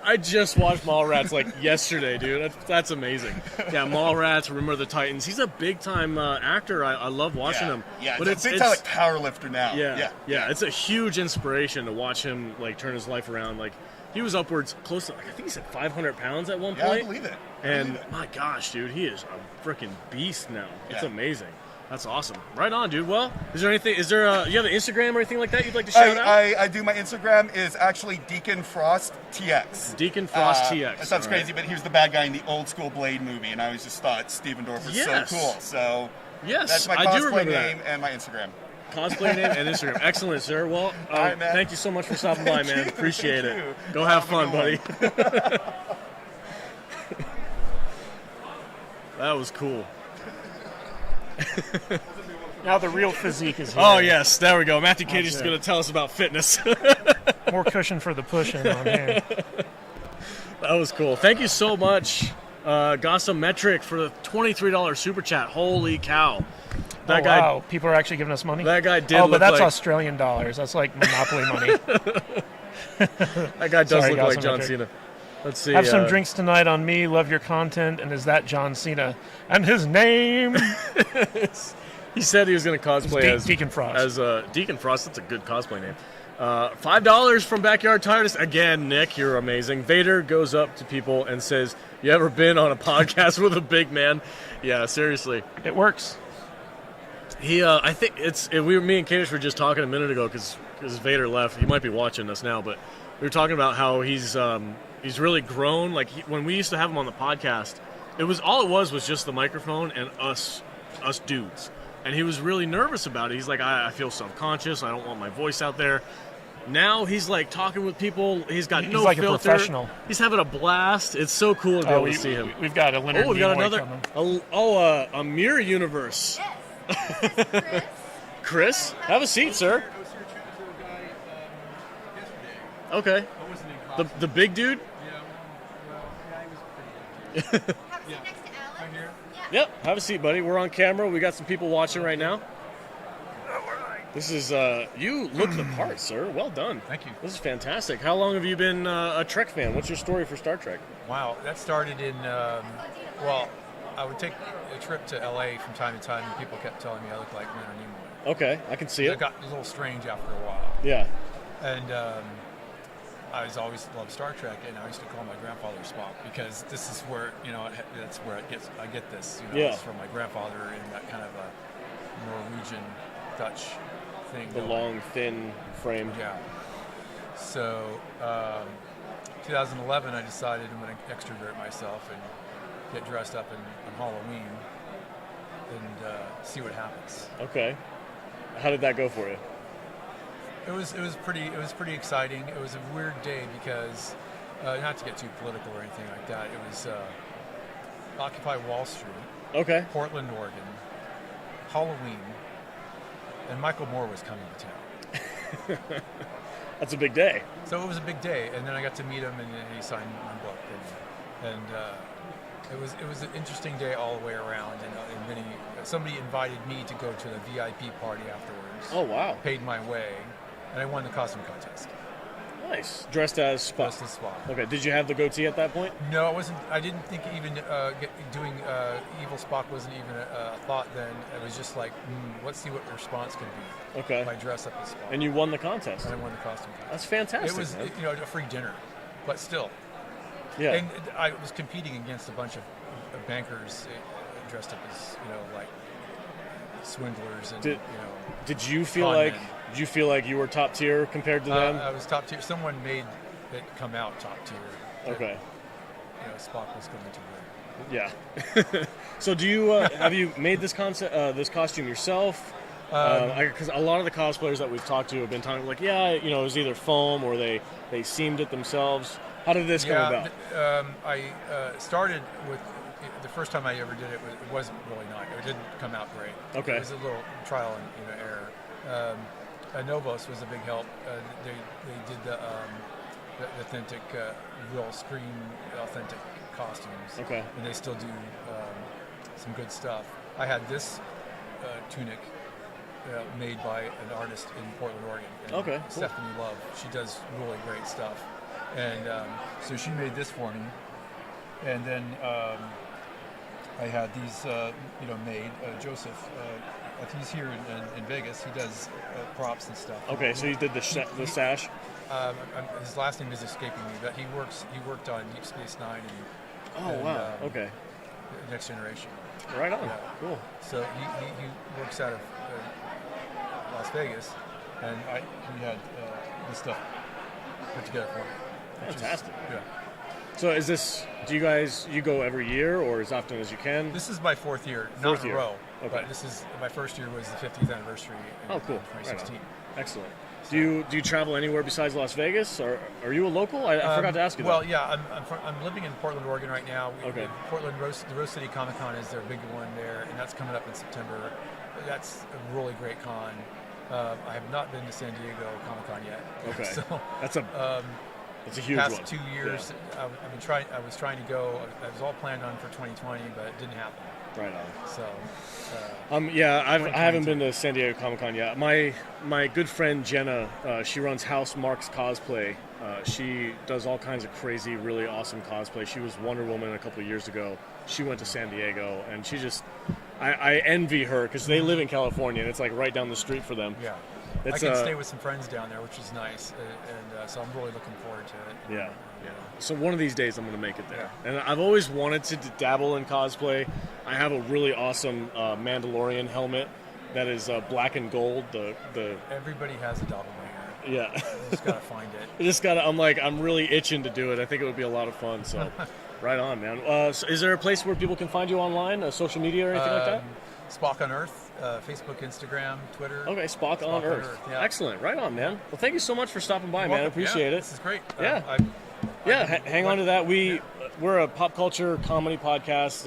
I just watched Mallrats like yesterday, dude. That's amazing. Yeah, Mallrats, Remember the Titans. He's a big-time actor. I love watching him. Yeah, but it's a big-time like powerlifter now. Yeah. It's a huge inspiration to watch him like turn his life around. Like he was upwards close to, I think he said 500 pounds at one point. Yeah, I believe it. And my gosh, dude, he is a freaking beast now. It's amazing. That's awesome. Right on, dude. Well, you have an Instagram or anything like that you'd like to shout out? I do. My Instagram is actually Deacon Frost TX. Deacon Frost TX. That sounds crazy, but he was the bad guy in the old school Blade movie, and I always just thought Steven Dorff was so cool. So that's my cosplay name and my Instagram. Cosplay name and Instagram. Excellent, sir. Well, right, thank you so much for stopping by, man. Appreciate Thank it. you. Go have fun, buddy. That was cool. Now the real physique is here. Oh, yes. There we go. Matthew Cage is going to tell us about fitness. More cushion for the pushing on here. That was cool. Thank you so much, Gossometric, for the $23 super chat. Holy cow. That guy, wow. People are actually giving us money? That guy did look but that's like... Australian dollars. That's like Monopoly money. That guy does look like John Cena. Let's see. Have some drinks tonight on me. Love your content. And is that John Cena? And his name? He said he was going to cosplay as Deacon Frost. Deacon Frost. That's a good cosplay name. $5 from Backyard Tiredest. Again, Nick, you're amazing. Vader goes up to people and says, "You ever been on a podcast with a big man?" Yeah, seriously. It works. I think me and Kadish were just talking a minute ago because Vader left. He might be watching us now, but we were talking about how he's really grown. Like when we used to have him on the podcast, it was just the microphone and us dudes. And he was really nervous about it. He's like, I feel self-conscious. I don't want my voice out there. Now he's like talking with people. He's got no like filter. A professional. He's having a blast. It's so cool to be able to see him. We've got a Leonard we've got Nimoy another. coming. A mirror universe. Yes. Chris, have a seat, sir. Okay. The big dude. Yep, have a seat, buddy. We're on camera. We got some people watching right now. This is, you look the part, sir. Well done. Thank you. This is fantastic. How long have you been a Trek fan? What's your story for Star Trek? Wow, that started in, I would take a trip to LA from time to time, and people kept telling me I looked like Leonard Nimoy. Okay, I can see it. It got a little strange after a while. Yeah. And I was always loved Star Trek, and I used to call my grandfather Spock because this is where, that's where I get this. It's from my grandfather in that kind of a Norwegian Dutch thing. The going. long, thin frame. Yeah. So, 2011, I decided I'm going to extrovert myself and get dressed up on Halloween and see what happens. Okay. How did that go for you? It was pretty exciting. It was a weird day because, not to get too political or anything like that, it was Occupy Wall Street, Okay. Portland, Oregon, Halloween, and Michael Moore was coming to town. That's a big day. So it was a big day, and then I got to meet him, and he signed my book, and it was an interesting day all the way around. And then somebody invited me to go to the VIP party afterwards. Oh, wow. Paid my way, and I won the costume contest. Nice. Dressed as Spock. Dressed as Spock. Okay. Did you have the goatee at that point? No, I wasn't. I didn't think even doing evil Spock wasn't even a thought then. It was just like, let's see what the response can be. Okay. If I dress up as Spock. And you won the contest. And I won the costume contest. That's fantastic. It was, man. a free dinner, but still. Yeah. And I was competing against a bunch of bankers dressed up as, like swindlers and, Did you feel con like men. you were top tier compared to them? I was top tier. Someone made it come out top tier. that, Okay. Spock was going to win. Yeah. So do you have you made this this costume yourself? Because a lot of the cosplayers that we've talked to have been talking like, it was either foam or they seamed it themselves. How did this come about? I started with the first time I ever did it. It wasn't really nice. It didn't come out great. Okay. It was a little trial and error. Novos was a big help. They did the authentic, real screen authentic costumes. Okay. And they still do some good stuff. I had this tunic made by an artist in Portland, Oregon. Okay, cool. Stephanie Love. She does really great stuff. And so she made this for me. And then I had these, made. Joseph, he's here in Vegas. He does props and stuff. Okay, so you did the sash. His last name is escaping me, but he worked on Deep Space Nine and Wow. Okay. Next Generation. Right on. Yeah. Cool. So he works out of Las Vegas, and he had this stuff put together for me. Fantastic. Yeah. So is this? Do you go every year or as often as you can? This is my fourth year, Fourth not in year. a row. Okay. But this is my first year was the 50th anniversary. In, Oh, cool. 2016. Right on. Excellent. Do you travel anywhere besides Las Vegas, or are you a local? I forgot to ask you that. Well, yeah, I'm living in Portland, Oregon right now. Okay. Portland the Rose City Comic Con is their big one there, and that's coming up in September. That's a really great con. I have not been to San Diego Comic Con yet. Okay. So That's a huge past one. 2 years, Yeah. I was trying to go. It was all planned on for 2020, but it didn't happen. Right on. So. I haven't been to San Diego Comic Con yet. My good friend Jenna, she runs House Marks Cosplay. She does all kinds of crazy, really awesome cosplay. She was Wonder Woman a couple of years ago. She went to San Diego, and she just, I envy her because they live in California, and it's like right down the street for them. Yeah. It's, I can stay with some friends down there, which is nice, and so I'm really looking forward to it. Yeah. So one of these days I'm going to make it there. Yeah. And I've always wanted to dabble in cosplay. I have a really awesome Mandalorian helmet that is black and gold. The Everybody has a doppelganger. Yeah. You just gotta find it. I'm really itching to do it. I think it would be a lot of fun. So, right on, man. So is there a place where people can find you online, social media or anything like that? Spock on Earth, Facebook, Instagram, Twitter. Okay, Spock on Earth. Yeah. Excellent. Right on, man. Well, thank you so much for stopping by, man. I Welcome. appreciate Yeah, it. This is great. Yeah. Hang on to that. We're a pop culture comedy podcast.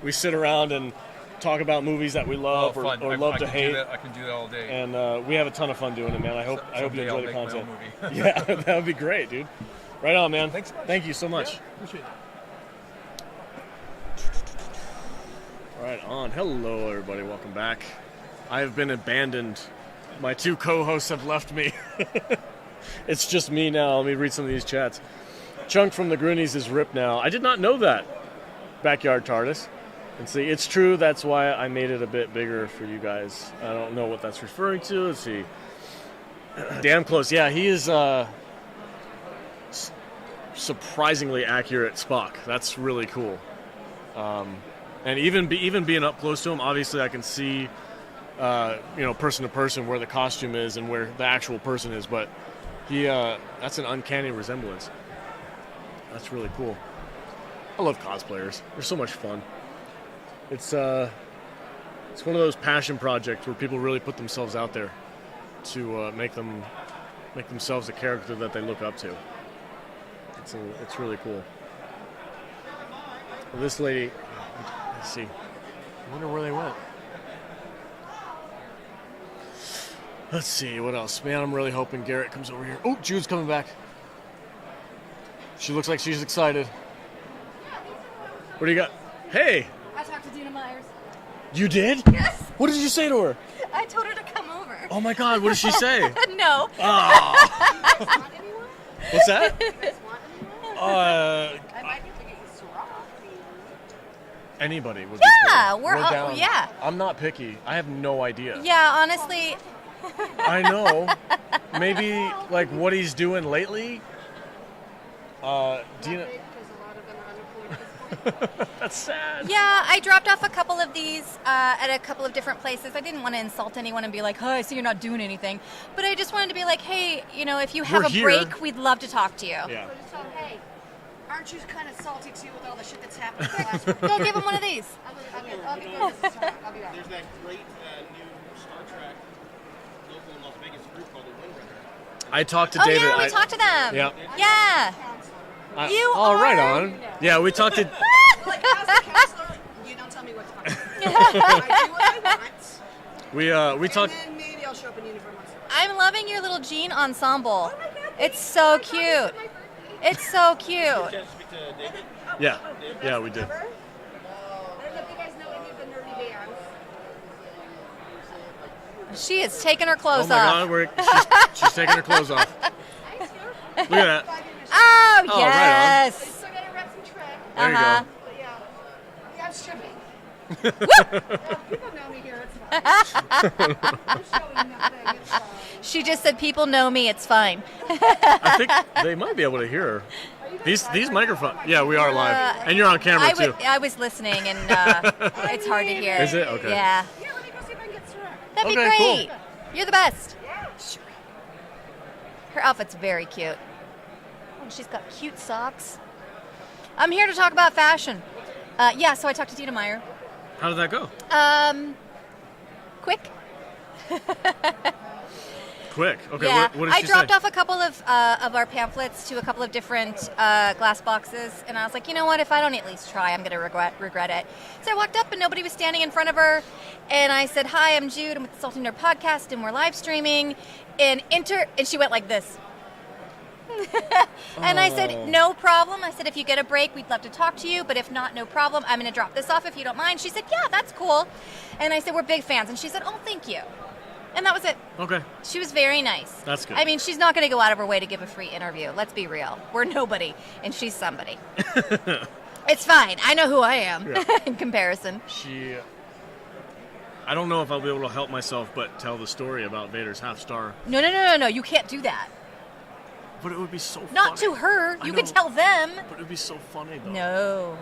We sit around and talk about movies that we love or love to hate. I can do that all day. And we have a ton of fun doing it, man. I hope you enjoy the content. Movie. Yeah, that would be great, dude. Right on, man. Thanks so much. Thank you so much. Yeah, appreciate it. Right on. Hello, everybody. Welcome back. I have been abandoned. My two co-hosts have left me. It's just me now. Let me read some of these chats. Chunk from the Groonies is ripped now. I did not know that. Backyard TARDIS. And see, it's true. That's why I made it a bit bigger for you guys. I don't know what that's referring to. Let's see. Damn close. Yeah, he is surprisingly accurate Spock. That's really cool. And even being up close to him, obviously I can see person to person where the costume is and where the actual person is. But that's an uncanny resemblance. That's really cool. I love cosplayers. They're so much fun. It's one of those passion projects where people really put themselves out there to make themselves a character that they look up to. It's really cool. Well, this lady, let's see. I wonder where they went. Let's see, what else? Man, I'm really hoping Garrett comes over here. Oh, Jude's coming back. She looks like she's excited. What do you got? Hey! I talked to Dina Myers. You did? Yes. What did you say to her? I told her to come over. Oh my God, what did she say? No. Oh. What's that? I might be able to get you Syrah. Anybody would Yeah, be cool. we're all- down. yeah. I'm not picky. I have no idea. Yeah, honestly. I know. Maybe like what he's doing lately. Dina. Because a lot of them are unemployed at this point. That's sad. Yeah, I dropped off a couple of these at a couple of different places. I didn't want to insult anyone and be like, "Hi, I see you're not doing anything," but I just wanted to be like, "Hey, if you have We're a here. break, we'd love to talk to you." Yeah. So just tell them, hey, aren't you kind of salty too with all the shit that's happened in the last week? Go give him one of these. I'll be good. I'll be back. There's that great new Star Trek local in Las Vegas group called the Windbreaker. I talked to Oh David. yeah, we talked to them. Yeah. Yeah. You oh, right are- on. Yeah, we talked to. Like, as a counselor, you don't tell me what to do. I do what I want. We talked. And then maybe I'll show up in uniform once in a while. I'm loving your little jean ensemble. Oh my God, It's so thank you. cute. It's my birthday. It's so cute. Chance to speak to David? Yeah, we did. I don't know if you guys know any of the nerdy bands. She is taking her Oh clothes my off. God, she's taking her clothes off. Look at that. Oh, Oh, right on. yes. Still gotta rep some Trek. There you Uh-huh. go. But yeah, I'm stripping. Yeah, people know me here. It's fine. I'm showing nothing. It's fine. She just said, "People know me. It's fine." I think they might be able to hear her. These microphones. Yeah, we are live, and you're on camera too. I was listening, and it's hard to hear. Is it? Okay. Yeah. Yeah, let me go see if I can get Syrah. That'd be Okay, great. You're the best. Yeah. Her outfit's very cute. Oh, she's got cute socks. I'm here to talk about fashion. Yeah, so I talked to Dina Meyer. How did that go? Quick. Quick. Okay. Yeah, What did I she dropped say? off a couple of our pamphlets to a couple of different glass boxes, and I was like, you know what? If I don't at least try, I'm going to regret it. So I walked up, and nobody was standing in front of her, and I said, "Hi, I'm Jude. I'm with the Salty Nerd Podcast, and we're live streaming." And she went like this. And I said, "No problem." I said, "If you get a break, we'd love to talk to you, but if not, no problem. I'm going to drop this off if you don't mind." She said, "Yeah, that's cool." And I said, "We're big fans." And she said, "Oh, thank you." And that was it. Okay. She was very nice. That's good. I mean, she's not going to go out of her way to give a free interview. Let's be real. We're nobody, and she's somebody. It's fine. I know who I am in comparison. I don't know if I'll be able to help myself but tell the story about Vader's half star. No. You can't do that. But it would be so funny. Not to her. I You know, can tell them. But it would be so funny though. No.